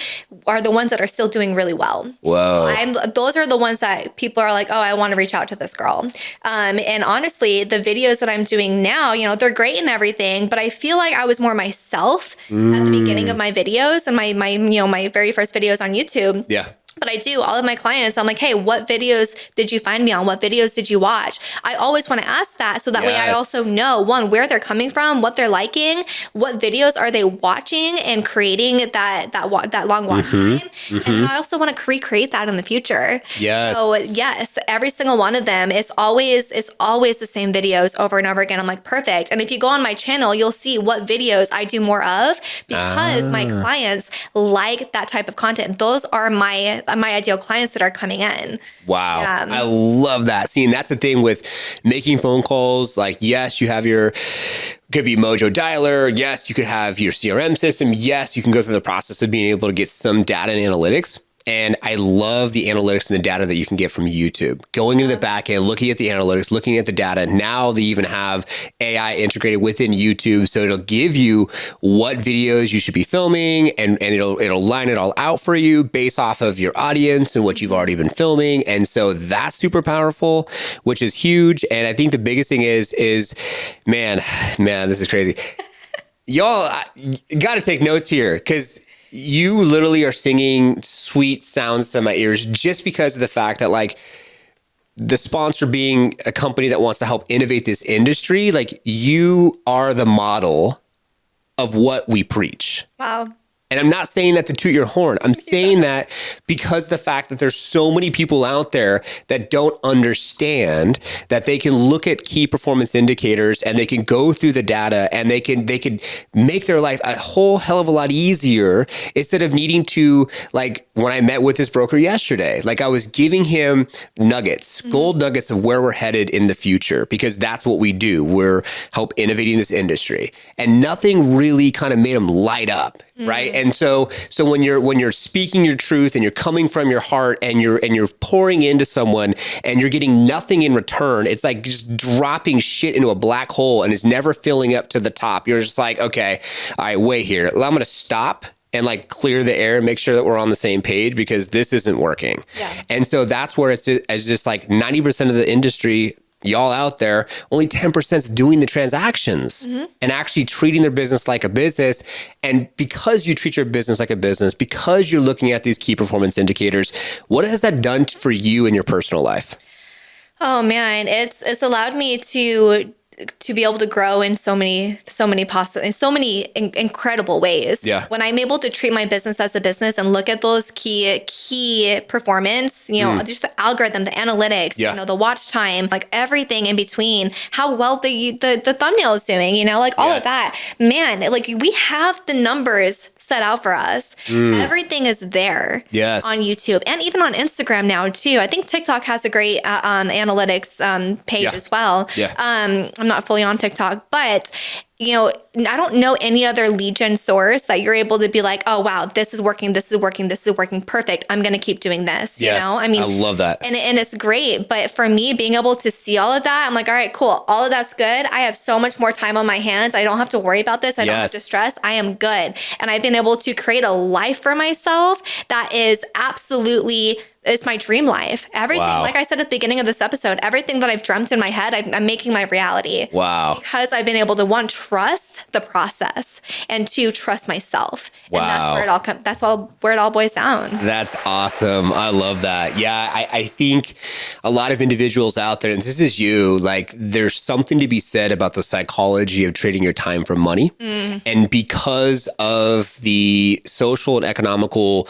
are the ones that are still doing really well. Whoa. Those are the ones that people are like, oh, I want to reach out to this girl. And honestly, the videos that I'm doing now, they're great and everything, but I feel like I was more myself at the beginning of my videos and my very first videos on YouTube. Yeah. But I do, all of my clients, I'm like, hey, what videos did you find me on? What videos did you watch? I always want to ask that, so that way I also know, one, where they're coming from, what they're liking, what videos are they watching and creating that long watch time. And then I also want to recreate that in the future. Yes. So yes, every single one of them, it's always the same videos over and over again. I'm like, perfect. And if you go on my channel, you'll see what videos I do more of, because my clients like that type of content. Those are my ideal clients that are coming in. Wow. I love that. See, and that's the thing with making phone calls. Like, yes, you have could be Mojo Dialer. Yes, you could have your CRM system. Yes, you can go through the process of being able to get some data and analytics. And I love the analytics and the data that you can get from YouTube. Going into the back end, looking at the analytics, looking at the data. Now they even have AI integrated within YouTube. So it'll give you what videos you should be filming, and it'll line it all out for you based off of your audience and what you've already been filming. And so that's super powerful, which is huge. And I think the biggest thing is man, this is crazy. Y'all got to take notes here, because you literally are singing sweet sounds to my ears just because of the fact that, like, the sponsor being a company that wants to help innovate this industry, like, you are the model of what we preach. Wow. And I'm not saying that to toot your horn. I'm saying that because the fact that there's so many people out there that don't understand that they can look at key performance indicators and they can go through the data and they can make their life a whole hell of a lot easier, instead of needing to, like, when I met with this broker yesterday, like, I was giving him nuggets, gold nuggets of where we're headed in the future, because that's what we do. We're help innovating this industry, and nothing really kind of made him light up. Right. And so when you're speaking your truth and you're coming from your heart and you're pouring into someone and you're getting nothing in return, it's like just dropping shit into a black hole and it's never filling up to the top. You're just like, okay, all right, wait here. I'm going to stop and, like, clear the air and make sure that we're on the same page, because this isn't working. Yeah. And so that's where it's just like 90% of the industry, y'all out there, only 10% is doing the transactions and actually treating their business like a business. And because you treat your business like a business, because you're looking at these key performance indicators, what has that done for you in your personal life? Oh man, it's allowed me to to be able to grow in so many incredible ways. Yeah. When I'm able to treat my business as a business and look at those key performance, just the algorithm, the analytics, the watch time, like everything in between, how well the thumbnail is doing, like all of that, man, like we have the numbers set out for us. Everything is there on YouTube and even on Instagram now too. I think TikTok has a great analytics page as well. I'm not fully on TikTok, but I don't know any other lead gen source that you're able to be like, oh wow, this is working, perfect. I'm gonna keep doing this. I mean, I love that. And it's great. But for me, being able to see all of that, I'm like, all right, cool. All of that's good. I have so much more time on my hands. I don't have to worry about this. I don't have to stress. I am good. And I've been able to create a life for myself that is absolutely, it's my dream life. Everything, like I said at the beginning of this episode, everything that I've dreamt in my head, I'm making my reality. Wow. Because I've been able to, one, trust the process, and two, trust myself. Wow. And that's where it all comes. That's where it all boils down. That's awesome. I love that. Yeah, I think a lot of individuals out there, and this is you, like there's something to be said about the psychology of trading your time for money. And because of the social and economical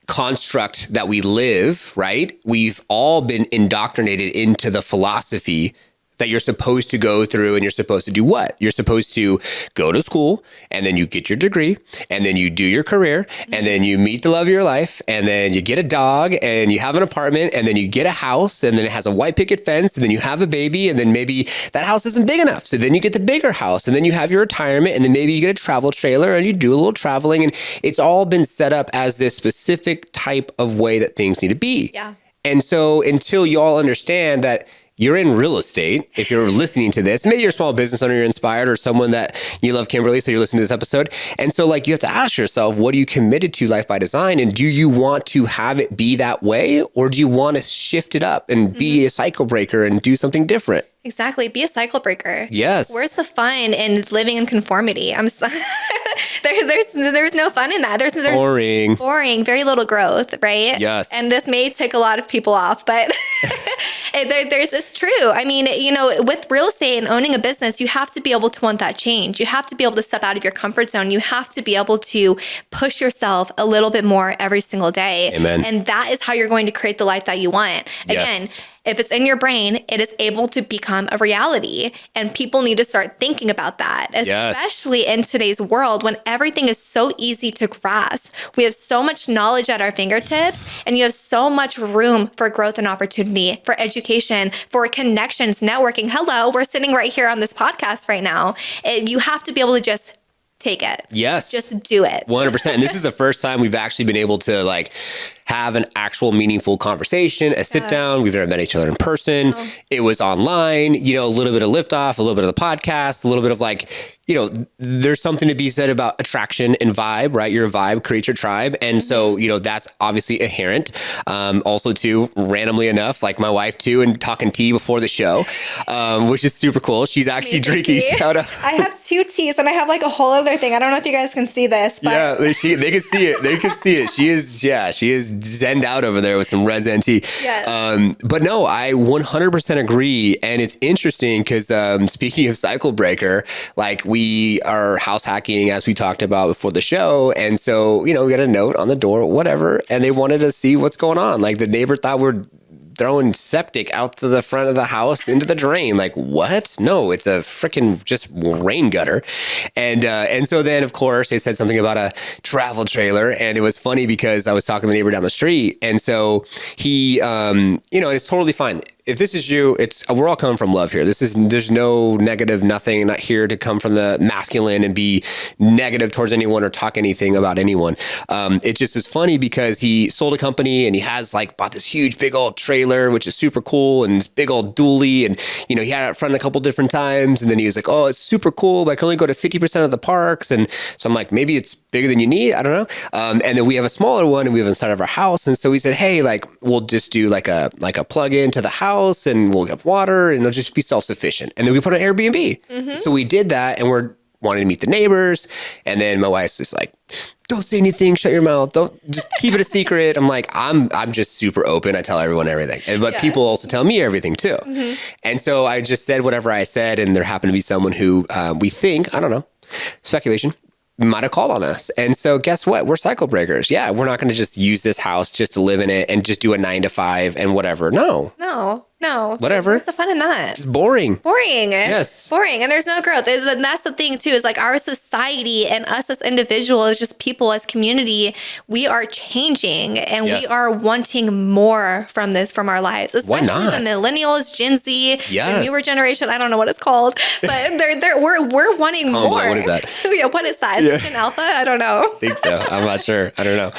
construct that we live, right? We've all been indoctrinated into the philosophy that you're supposed to go through, and you're supposed to do what? You're supposed to go to school, and then you get your degree, and then you do your career, and then you meet the love of your life, and then you get a dog, and you have an apartment, and then you get a house, and then it has a white picket fence, and then you have a baby, and then maybe that house isn't big enough. So then you get the bigger house, and then you have your retirement, and then maybe you get a travel trailer, and you do a little traveling, and it's all been set up as this specific type of way that things need to be. Yeah. And so until you all understand that you're in real estate, if you're listening to this, maybe you're a small business owner, you're inspired, or someone that you love Kimberly, so you're listening to this episode. And so like you have to ask yourself, what are you committed to Life by Design? And do you want to have it be that way? Or do you want to shift it up and be a cycle breaker and do something different? Exactly. Be a cycle breaker. Yes. Where's the fun in living in conformity? There's no fun in that. There's boring, very little growth, right? Yes. And this may tick a lot of people off, but it's true. I mean, with real estate and owning a business, you have to be able to want that change. You have to be able to step out of your comfort zone. You have to be able to push yourself a little bit more every single day. Amen. And that is how you're going to create the life that you want. Again, if it's in your brain, it is able to become a reality. And people need to start thinking about that, especially in today's world when everything is so easy to grasp. We have so much knowledge at our fingertips, and you have so much room for growth and opportunity, for education, for connections, networking. Hello, we're sitting right here on this podcast right now. You have to be able to just take it. Yes. Just do it. 100%. And this is the first time we've actually been able to like have an actual meaningful conversation, a sit down. We've never met each other in person. It was online, a little bit of liftoff, a little bit of the podcast, a little bit of like, there's something to be said about attraction and vibe, right? Your vibe creates your tribe. And so, that's obviously inherent. Also too, randomly enough, like my wife too, and talking tea before the show, which is super cool. She's actually drinking. Shout out. I have 2 teas and I have like a whole other thing. I don't know if you guys can see this, but yeah, they can see it. They can see it. She is zenned out over there with some red Zen tea. Yes. But no, I 100% agree. And it's interesting because speaking of cycle breaker, like we are house hacking as we talked about before the show. And so, we got a note on the door, whatever. And they wanted to see what's going on. Like the neighbor thought we're throwing septic out to the front of the house into the drain. Like, what? No, it's a freaking just rain gutter. And so then, of course, they said something about a travel trailer. And it was funny because I was talking to the neighbor down the street. And so he, it's totally fine. If this is you, we're all coming from love here. There's no negative, nothing, not here to come from the masculine and be negative towards anyone or talk anything about anyone. It just is funny because he sold a company and he has bought this huge, big old trailer, which is super cool, and this big old dually. And, he had it out front a couple different times. And then he was like, oh, it's super cool, but I can only go to 50% of the parks. And so I'm like, maybe it's bigger than you need. I don't know. And then we have a smaller one and we have inside of our house. And so we said, hey, we'll just do like a plug in to the house and we'll have water and it'll just be self-sufficient. And then we put an Airbnb. So we did that and we're wanting to meet the neighbors. And then my wife's just like, don't say anything, shut your mouth, don't, just keep it a secret. I'm like, I'm just super open. I tell everyone everything. But people also tell me everything too. And so I just said whatever I said. And there happened to be someone who we think, I don't know, speculation, might have called on us. And so guess what? We're cycle breakers. Yeah, we're not going to just use this house just to live in it and just do a 9 to 5 and whatever. No, Whatever. What's the fun in that? It's boring. Yes. Boring. And there's no growth. And that's the thing too, is like our society and us as individuals, just people as community, we are changing and we are wanting more from our lives. Especially the millennials, Gen Z, the newer generation. I don't know what it's called, but we're wanting more. What is that? What is that? Is it an alpha? I don't know. I think so. I'm not sure. I don't know.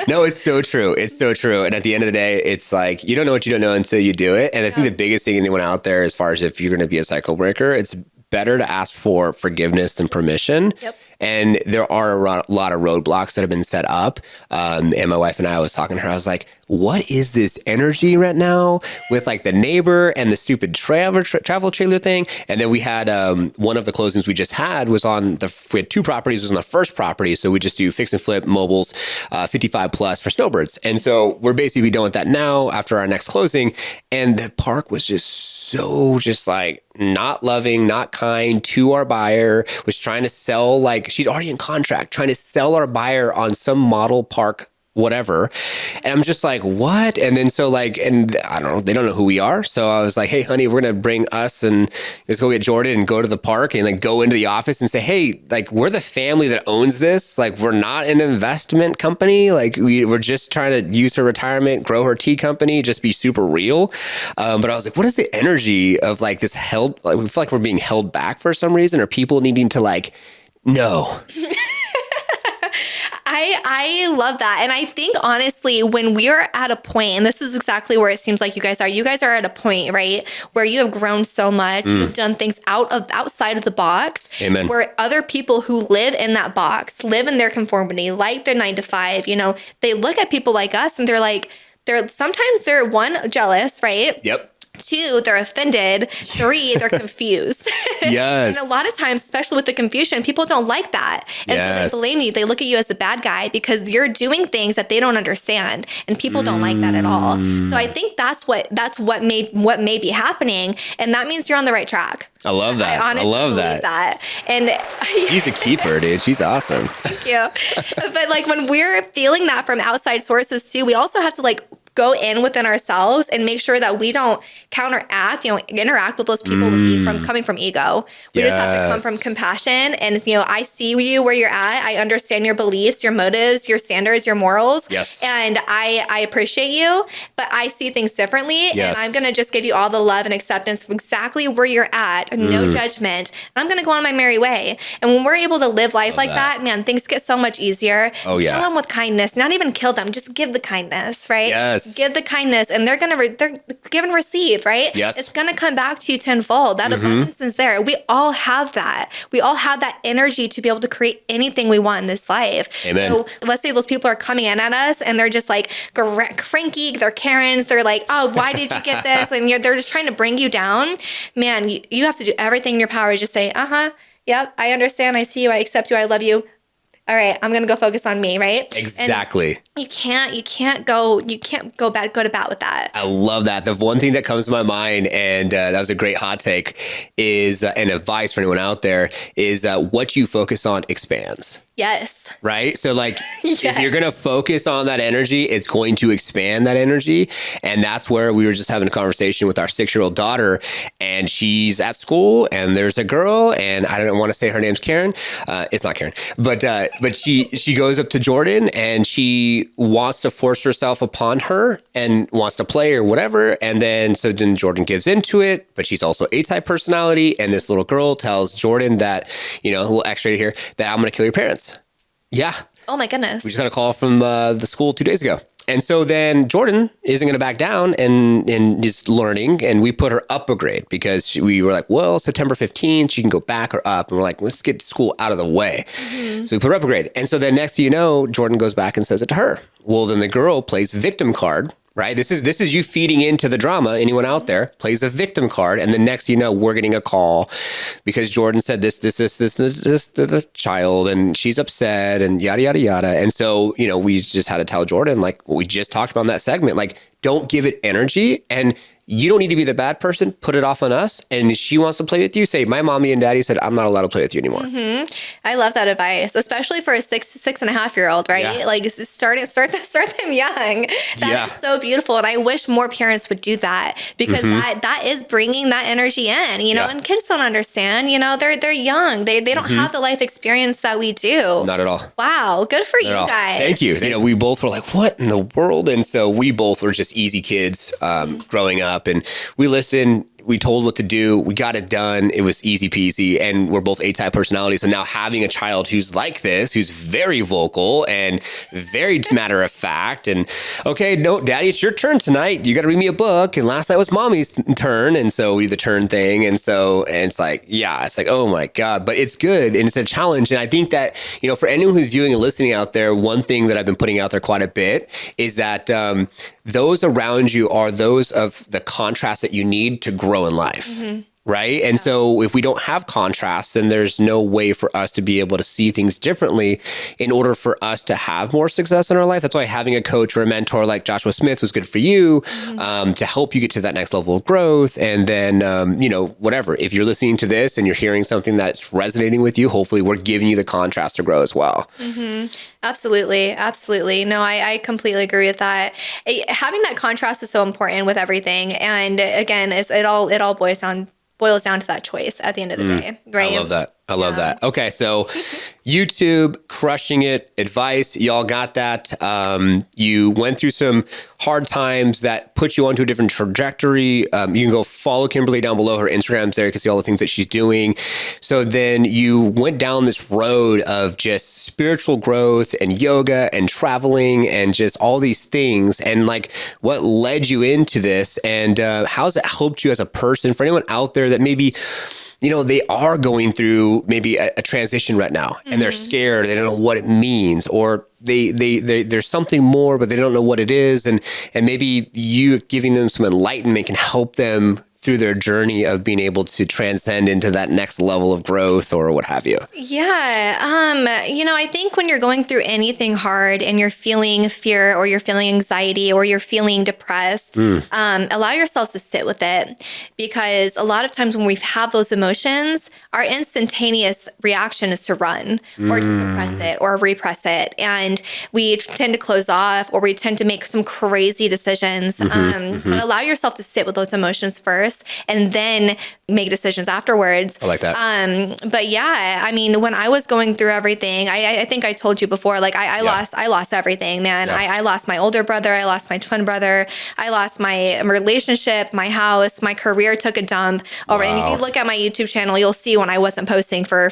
No, it's so true. It's so true. And at the end of the day, it's like, you don't know what you don't know until you do it. And I think the biggest thing anyone out there, as far as if you're going to be a cycle breaker, it's better to ask for forgiveness than permission. And there are a lot of roadblocks that have been set up. And my wife and I was talking to her. I was like, what is this energy right now with like the neighbor and the stupid travel trailer thing? And then we had one of the closings we just had was we had 2 properties, it was on the first property. So we just do fix and flip mobiles, 55 plus for snowbirds. And so we're basically done with that now after our next closing. And the park was just like not loving, not kind to our buyer, was trying to sell, like she's already in contract, trying to sell our buyer on some model park, whatever. And I'm just like, what? And then so like, and I don't know, they don't know who we are. So I was like, hey, honey, we're going to bring us and let's go get Jordan and go to the park and like go into the office and say, hey, like we're the family that owns this. Like we're not an investment company. Like we're just trying to use her retirement, grow her tea company, just be super real. But I was like, what is the energy of like this held, like we feel like we're being held back for some reason, or people needing to like, no. I love that. And I think honestly, when we are at a point, and this is exactly where it seems like you guys are at a point, right? Where you have grown so much, you've done things outside of the box. Amen. Where other people who live in that box, live in their conformity, like their 9 to 5, they look at people like us and sometimes they're 1, jealous, right? Yep. 2, they're offended. 3, they're confused. Yes. And a lot of times, especially with the confusion, people don't like that. And so they blame you. They look at you as the bad guy because you're doing things that they don't understand. And people don't like that at all. So I think that's what may be happening. And that means you're on the right track. I love that. I love that. And she's a keeper, dude. She's awesome. Thank you. But like when we're feeling that from outside sources too, we also have to like go in within ourselves and make sure that we don't counteract, interact with those people coming from ego. We just have to come from compassion. And, I see you where you're at. I understand your beliefs, your motives, your standards, your morals. Yes. And I appreciate you, but I see things differently. Yes. And I'm going to just give you all the love and acceptance for exactly where you're at. No judgment. I'm going to go on my merry way. And when we're able to live life like that, man, things get so much easier. Oh, yeah. Kill them with kindness. Not even kill them. Just give the kindness, right? Yes. Give the kindness, and they're give and receive, right? Yes. It's gonna come back to you tenfold. That abundance is there. We all have that. We all have that energy to be able to create anything we want in this life. Amen. So let's say those people are coming in at us, and they're just like cranky. They're Karens. They're like, oh, why did you get this? And they're just trying to bring you down. Man, you have to do everything in your power to just say, yep, I understand. I see you. I accept you. I love you. All right, I'm gonna go focus on me, right? Exactly. And you can't go to bat with that. I love that. The one thing that comes to my mind, and that was a great hot take, is and advice for anyone out there is what you focus on expands. Yes. Right? So like if you're going to focus on that energy, it's going to expand that energy. And that's where we were just having a conversation with our 6-year-old daughter, and she's at school and there's a girl, and I don't want to say her name's Karen. It's not Karen, but she goes up to Jordan and she wants to force herself upon her and wants to play or whatever. And then Jordan gives into it, but she's also A-type personality. And this little girl tells Jordan that, a little extra here, that I'm going to kill your parents. Yeah. Oh my goodness. We just got a call from the school 2 days ago. And so then Jordan isn't going to back down and is learning. And we put her up a grade because we were like, well, September 15th, she can go back or up. And we're like, let's get school out of the way. So we put her up a grade. And so then next thing you know, Jordan goes back and says it to her. Well, then the girl plays victim card right? This is you feeding into the drama. Anyone out there plays a victim card, and the next you know, we're getting a call because Jordan said this to the child, and she's upset, and yada yada yada. And so, you know, we just had to tell Jordan, like what we just talked about in that segment, like don't give it energy, and you don't need to be the bad person. Put it off on us. And if she wants to play with you, say, my mommy and daddy said, I'm not allowed to play with you anymore. I love that advice, especially for a 6.5-year-old, right? Yeah. Like start them young. That is so beautiful. And I wish more parents would do that, because that is bringing that energy in, you know, and kids don't understand, you know, they're young. They don't have the life experience that we do. Not at all. Wow. Good for you guys. Thank you. You know, we both were like, what in the world? And so we both were just easy kids growing up, and we listened. We told what to do. We got it done. It was easy peasy. And we're both A-type personalities. So now having a child who's like this, who's very vocal and very matter of fact, and okay, no, daddy, it's your turn tonight. You got to read me a book. And last night was mommy's turn. And so we do the turn thing. And so, and it's like, yeah, it's like, oh my God, but it's good. And it's a challenge. And I think that, you know, for anyone who's viewing and listening out there, one thing that I've been putting out there quite a bit is that those around you are those of the contrast that you need to grow in life. Right. And so if we don't have contrast, then there's no way for us to be able to see things differently in order for us to have more success in our life. That's why having a coach or a mentor like Joshua Smith was good for you, to help you get to that next level of growth. And then, you know, whatever, if you're listening to this and you're hearing something that's resonating with you, hopefully we're giving you the contrast to grow as well. Absolutely. Absolutely. No, I completely agree with that. Having that contrast is so important with everything. And again, it all boils down to that choice at the end of the day, right? I love that. I love that. Okay, so YouTube, crushing it, advice, y'all got that. You went through some hard times that put you onto a different trajectory. You can go follow Kimberly down below. Her Instagram's there. You can see all the things that she's doing. So then you went down this road of just spiritual growth and yoga and traveling and just all these things. And like, what led you into this, and how's it helped you as a person? For anyone out there that maybe, you know, they are going through maybe a transition right now, and they're scared. They don't know what it means, or there's something more, but they don't know what it is. And maybe you giving them some enlightenment can help them through their journey of being able to transcend into that next level of growth or what have you. Yeah. You know, I think when you're going through anything hard and you're feeling fear or you're feeling anxiety or you're feeling depressed, allow yourself to sit with it, because a lot of times when we have those emotions, our instantaneous reaction is to run or to suppress it or repress it. And we tend to close off, or we tend to make some crazy decisions. But allow yourself to sit with those emotions first, and then make decisions afterwards. I like that. But yeah, I mean, when I was going through everything, I think I told you before, like I lost everything, man. Yeah. I lost my older brother. I lost my twin brother. I lost my relationship, my house, my career took a dump over. And if you look at my YouTube channel, you'll see when I wasn't posting for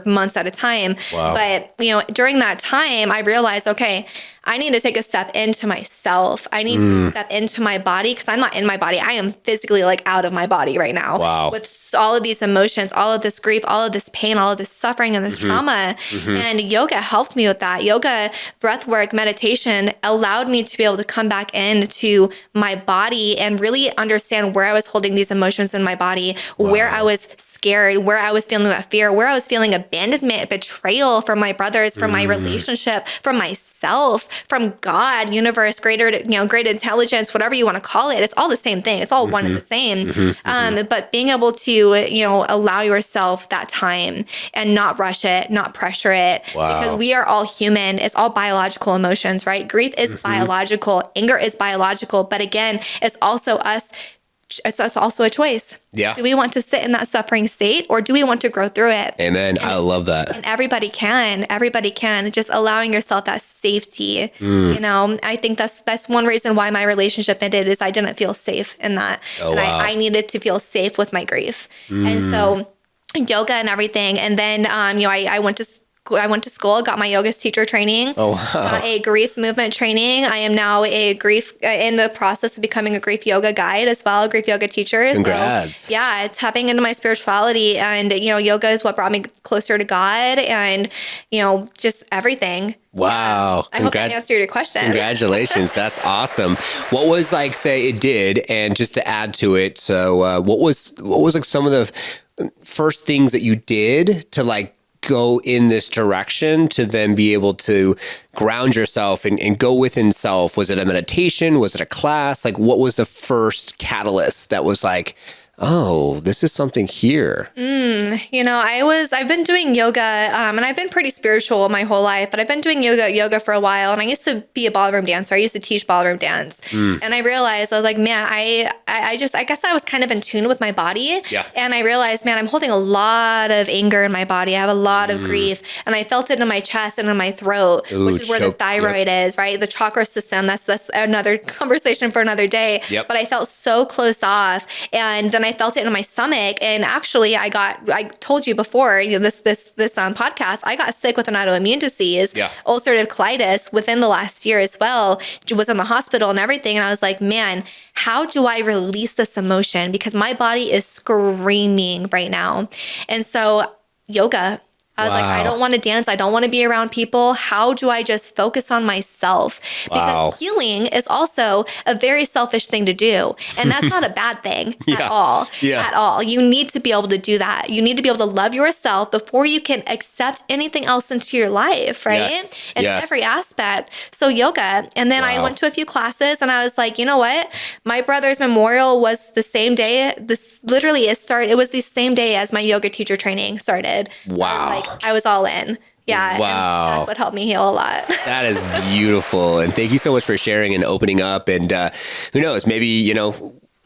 months at a time. Wow. But, you know, during that time, I realized, okay, I need to take a step into myself. I need to step into my body, because I'm not in my body. I am physically like out of my body right now. Wow. With all of these emotions, all of this grief, all of this pain, all of this suffering and this trauma. And yoga helped me with that. Yoga, breath work, meditation allowed me to be able to come back into my body and really understand where I was holding these emotions in my body, where I was scared, where I was feeling that fear, where I was feeling abandonment, betrayal from my brothers, from my relationship, from myself, from God, universe, greater intelligence, whatever you want to call it. It's all the same thing. It's all one and the same. But being able to, allow yourself that time and not rush it, not pressure it, because we are all human. It's all biological emotions, right? Grief is biological. Anger is biological. But again, it's also us. It's also a choice. Yeah. Do we want to sit in that suffering state, or do we want to grow through it? Amen. I love that. And everybody can. Just allowing yourself that safety. I think that's one reason why my relationship ended, is I didn't feel safe in that. I needed to feel safe with my grief. And so yoga and everything. And then, I went to I went to school, got my yoga teacher training, Oh, wow. got a grief movement training. I am now in the process of becoming a grief yoga guide as well, a grief yoga teacher. Congrats. So yeah, tapping into my spirituality, and, yoga is what brought me closer to God, and, just everything. Wow. I hope that answered your question. Congratulations. That's awesome. What was like, say it did, and just to add to it, so what was like some of the first things that you did to like go in this direction to then be able to ground yourself and go within self? Was it a meditation? Was it a class? Like, what was the first catalyst that was like, oh, this is something here? I've been doing yoga, and I've been pretty spiritual my whole life, but I've been doing yoga for a while. And I used to be a ballroom dancer. I used to teach ballroom dance. And I realized, I was like, man, I guess I was kind of in tune with my body. Yeah. And I realized, man, I'm holding a lot of anger in my body. I have a lot of grief, and I felt it in my chest and in my throat, which is where the thyroid is, right? The chakra system. That's another conversation for another day. Yep. But I felt so closed off. And then I felt it in my stomach. And actually I told you before, this podcast, I got sick with an autoimmune disease, ulcerative colitis, within the last year as well. Was in the hospital and everything. And I was like, man, how do I release this emotion? Because my body is screaming right now. And so yoga, I was like, I don't want to dance. I don't want to be around people. How do I just focus on myself? Because healing is also a very selfish thing to do. And that's not a bad thing at all. At all. You need to be able to do that. You need to be able to love yourself before you can accept anything else into your life, right? In every aspect. So yoga. And then I went to a few classes, and I was like, you know what? My brother's memorial was the same day. It was the same day as my yoga teacher training started. Wow. I was all in. Yeah. Wow. And that's what helped me heal a lot. That is beautiful. And thank you so much for sharing and opening up. And who knows, maybe,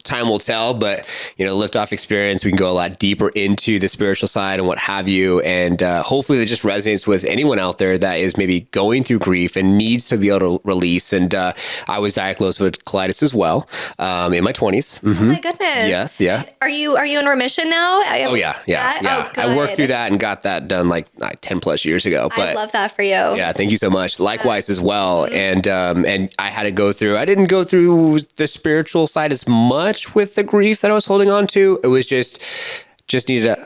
time will tell, but liftoff experience, we can go a lot deeper into the spiritual side and what have you. And hopefully that just resonates with anyone out there that is maybe going through grief and needs to be able to release. And I was diagnosed with colitis as well in my 20s. Oh my goodness. Yes. Yeah. Are you in remission now? Oh yeah. Oh, good. I worked through that and got that done like 10 plus years ago. But I love that for you. Yeah. Thank you so much. Likewise as well. And I had to go through, I didn't go through the spiritual side as much with the grief that I was holding on to. It was just needed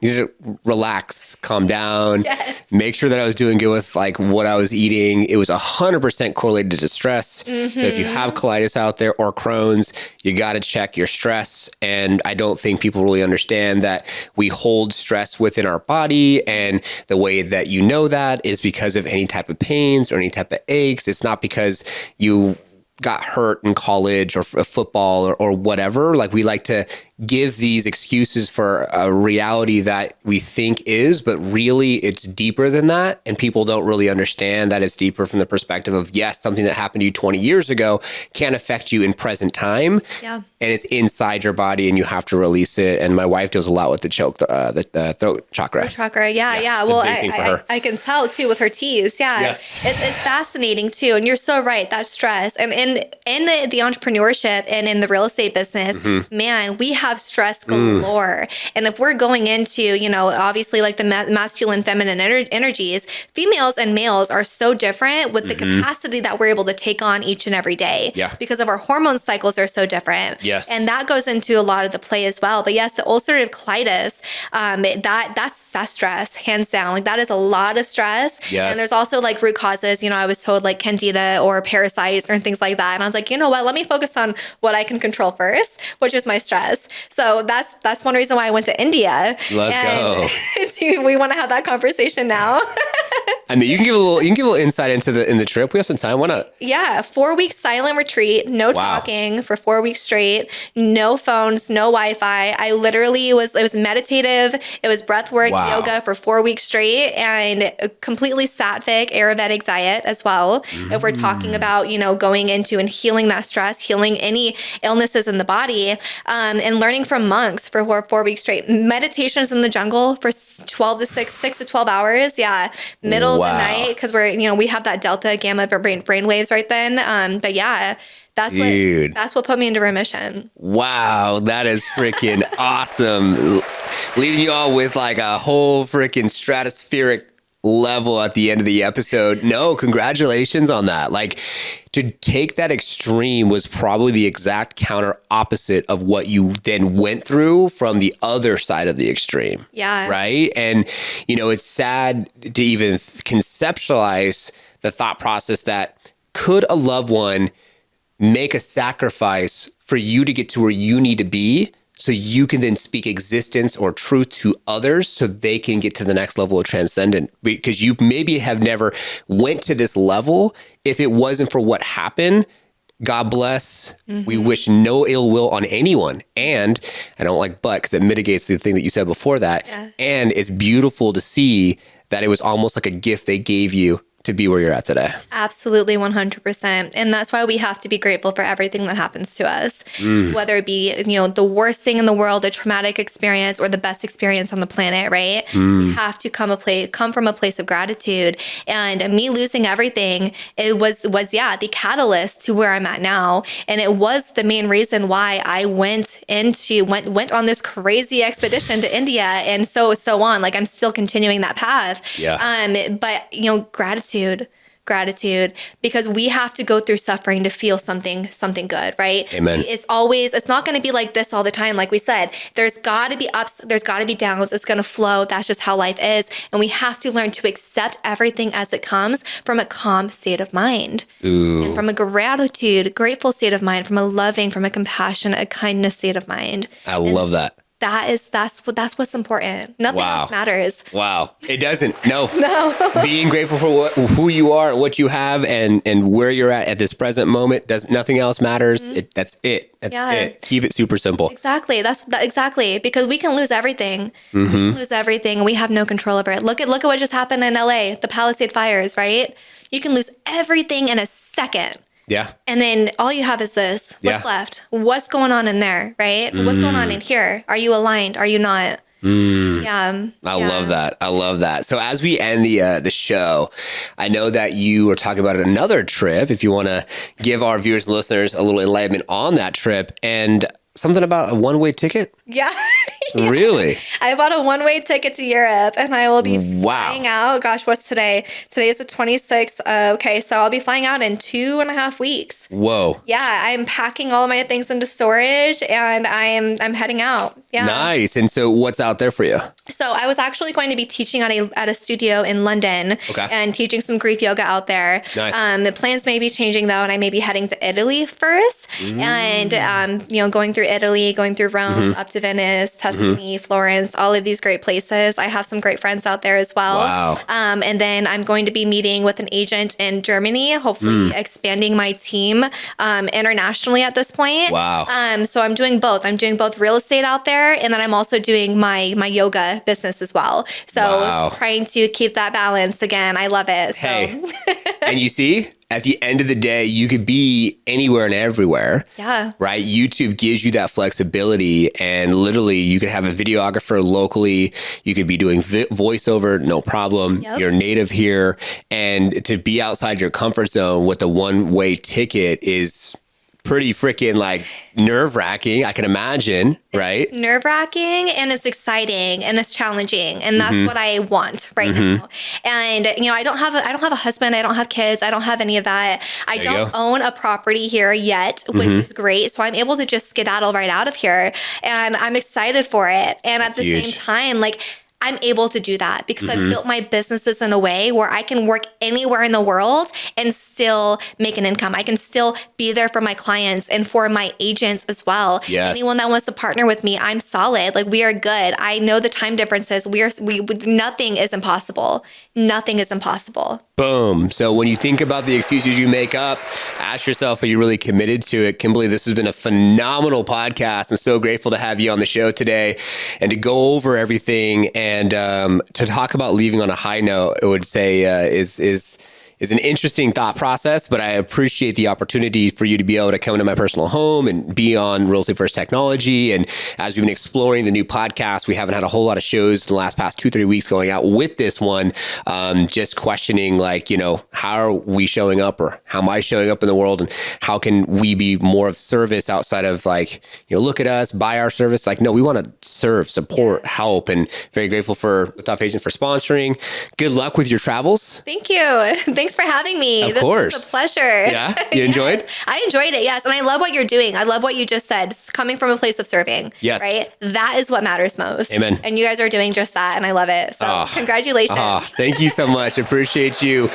to relax, calm down, make sure that I was doing good with like what I was eating. It was 100% correlated to stress. So if you have colitis out there or Crohn's, you got to check your stress. And I don't think people really understand that we hold stress within our body. And the way that you know that is because of any type of pains or any type of aches. It's not because you got hurt in college or football or whatever. Like, we like to give these excuses for a reality that we think is, but really it's deeper than that. And people don't really understand that it's deeper from the perspective of, yes, something that happened to you 20 years ago can affect you in present time. Yeah. And it's inside your body and you have to release it. And my wife deals a lot with the the throat chakra. Throat chakra. Yeah. It's Well, a big thing for her. I can tell too with her teas. Yeah. Yes. It's fascinating too. And you're so right. That stress. And in the entrepreneurship and in the real estate business, man, we have stress galore. And if we're going into, obviously like the masculine, feminine energies, females and males are so different with the capacity that we're able to take on each and every day. Yeah. Because of our hormone cycles are so different. Yes. And that goes into a lot of the play as well. But yes, the ulcerative colitis, that's stress, hands down. Like, that is a lot of stress. Yes. And there's also like root causes. I was told like candida or parasites or things like that. And I was like, you know what? Let me focus on what I can control first, which is my stress. So that's one reason why I went to India. Let's go. We want to have that conversation now. I mean, you can give a little insight into the trip. We have some time. Why not? Yeah, 4 weeks silent retreat, no talking for 4 weeks straight, no phones, no Wi-Fi. I literally it was meditative. It was breath work, yoga for 4 weeks straight, and a completely sattvic Ayurvedic diet as well. If we're talking about, going into and healing that stress, healing any illnesses in the body, and learning from monks for 4 weeks straight. Meditations in the jungle for 6 to 12 hours. Yeah. Middle of the night, because we have that delta gamma brain waves right then. But yeah, that's what put me into remission. Wow, that is freaking awesome. Leaving you all with like a whole freaking stratospheric level at the end of the episode. No, congratulations on that. Like, to take that extreme was probably the exact counter opposite of what you then went through from the other side of the extreme. Yeah. Right. And, it's sad to even conceptualize the thought process that could a loved one make a sacrifice for you to get to where you need to be, so you can then speak existence or truth to others so they can get to the next level of transcendent, because you maybe have never went to this level. If it wasn't for what happened, God bless. We wish no ill will on anyone. And I don't like but, because it mitigates the thing that you said before that. Yeah. And it's beautiful to see that it was almost like a gift they gave you to be where you're at today. Absolutely, 100%. And that's why we have to be grateful for everything that happens to us, whether it be, the worst thing in the world, a traumatic experience, or the best experience on the planet, right? We have to come from a place of gratitude. And me losing everything, it was the catalyst to where I'm at now. And it was the main reason why I went on this crazy expedition to India and so on. Like, I'm still continuing that path. Yeah. But gratitude, because we have to go through suffering to feel something good, right? Amen. It's not going to be like this all the time. Like we said, there's got to be ups, there's got to be downs. It's going to flow. That's just how life is. And we have to learn to accept everything as it comes from a calm state of mind. Ooh. And from a grateful state of mind, from a loving, from a compassion, a kindness state of mind. I love that. That's what's important. Nothing else matters. Wow. It doesn't. No. Being grateful for who you are, what you have, and where you're at this present moment. Nothing else matters. That's it. That's it. Keep it super simple. Exactly. Exactly. Because we can lose everything. We can lose everything, and we have no control over it. Look at what just happened in LA, the Palisade fires, right? You can lose everything in a second. Yeah. And then all you have is this. What's left? What's going on in there, right? What's going on in here? Are you aligned? Are you not? Yeah. I love that. I love that. So as we end the show, I know that you were talking about another trip. If you want to give our viewers and listeners a little enlightenment on that trip, and something about a one-way ticket. Yeah. Really? I bought a one-way ticket to Europe, and I will be flying out. Gosh, what's today? Today is the 26th. Okay, so I'll be flying out in 2.5 weeks. Whoa. Yeah, I'm packing all of my things into storage, and I'm heading out. Yeah. Nice. And so what's out there for you? So I was actually going to be teaching at a studio in London and teaching some grief yoga out there. Nice. The plans may be changing though, and I may be heading to Italy first, and going through Italy, going through Rome, up to Venice, Tuscany, Florence, all of these great places. I have some great friends out there as well. Wow. And then I'm going to be meeting with an agent in Germany, hopefully expanding my team internationally at this point. Wow. So I'm doing both. I'm doing both real estate out there, and then I'm also doing my yoga business as well. So trying to keep that balance again. I love it. Hey, and you see, at the end of the day, you could be anywhere and everywhere. Yeah. Right? YouTube gives you that flexibility, and literally you could have a videographer locally. You could be doing voiceover, no problem. Yep. You're native here. And to be outside your comfort zone with a one-way ticket is pretty freaking like nerve-wracking, I can imagine, right? It's nerve-wracking, and it's exciting, and it's challenging, and that's what I want right now. And I don't have a husband, I don't have kids, I don't have any of that. I don't own a property here yet, which is great. So I'm able to just skedaddle right out of here, and I'm excited for it. And at the same time, like, I'm able to do that because I've built my businesses in a way where I can work anywhere in the world and still make an income. I can still be there for my clients and for my agents as well. Yes. Anyone that wants to partner with me, I'm solid. Like, we are good. I know the time differences. Nothing is impossible. Nothing is impossible. Boom. So when you think about the excuses you make up, ask yourself, are you really committed to it? Kimberly, this has been a phenomenal podcast. I'm so grateful to have you on the show today and to go over everything, and to talk about leaving on a high note. I would say is is an interesting thought process, but I appreciate the opportunity for you to be able to come into my personal home and be on Real Estate First Technology. And as we've been exploring the new podcast, we haven't had a whole lot of shows in the last past 2-3 weeks going out with this one, just questioning like, how are we showing up, or how am I showing up in the world, and how can we be more of service outside of like, look at us, buy our service. Like, no, we want to serve, support, help, and very grateful for the Tough Agent for sponsoring. Good luck with your travels. Thank you. Thanks for having me. Of course. Was a pleasure. Yeah? You enjoyed? Yes. I enjoyed it, yes. And I love what you're doing. I love what you just said, coming from a place of serving. Yes. Right? That is what matters most. Amen. And you guys are doing just that, and I love it. So congratulations. Thank you so much. Appreciate you.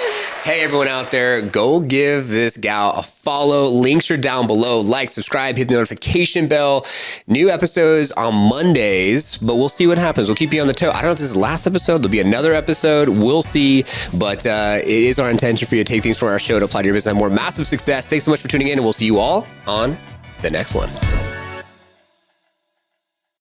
Hey, everyone out there, go give this gal a follow. Links are down below. Like, subscribe, hit the notification bell. New episodes on Mondays, but we'll see what happens. We'll keep you on the toe. I don't know if this is the last episode. There'll be another episode. We'll see. But it is our intention for you to take things from our show to apply to your business and have more massive success. Thanks so much for tuning in, and we'll see you all on the next one.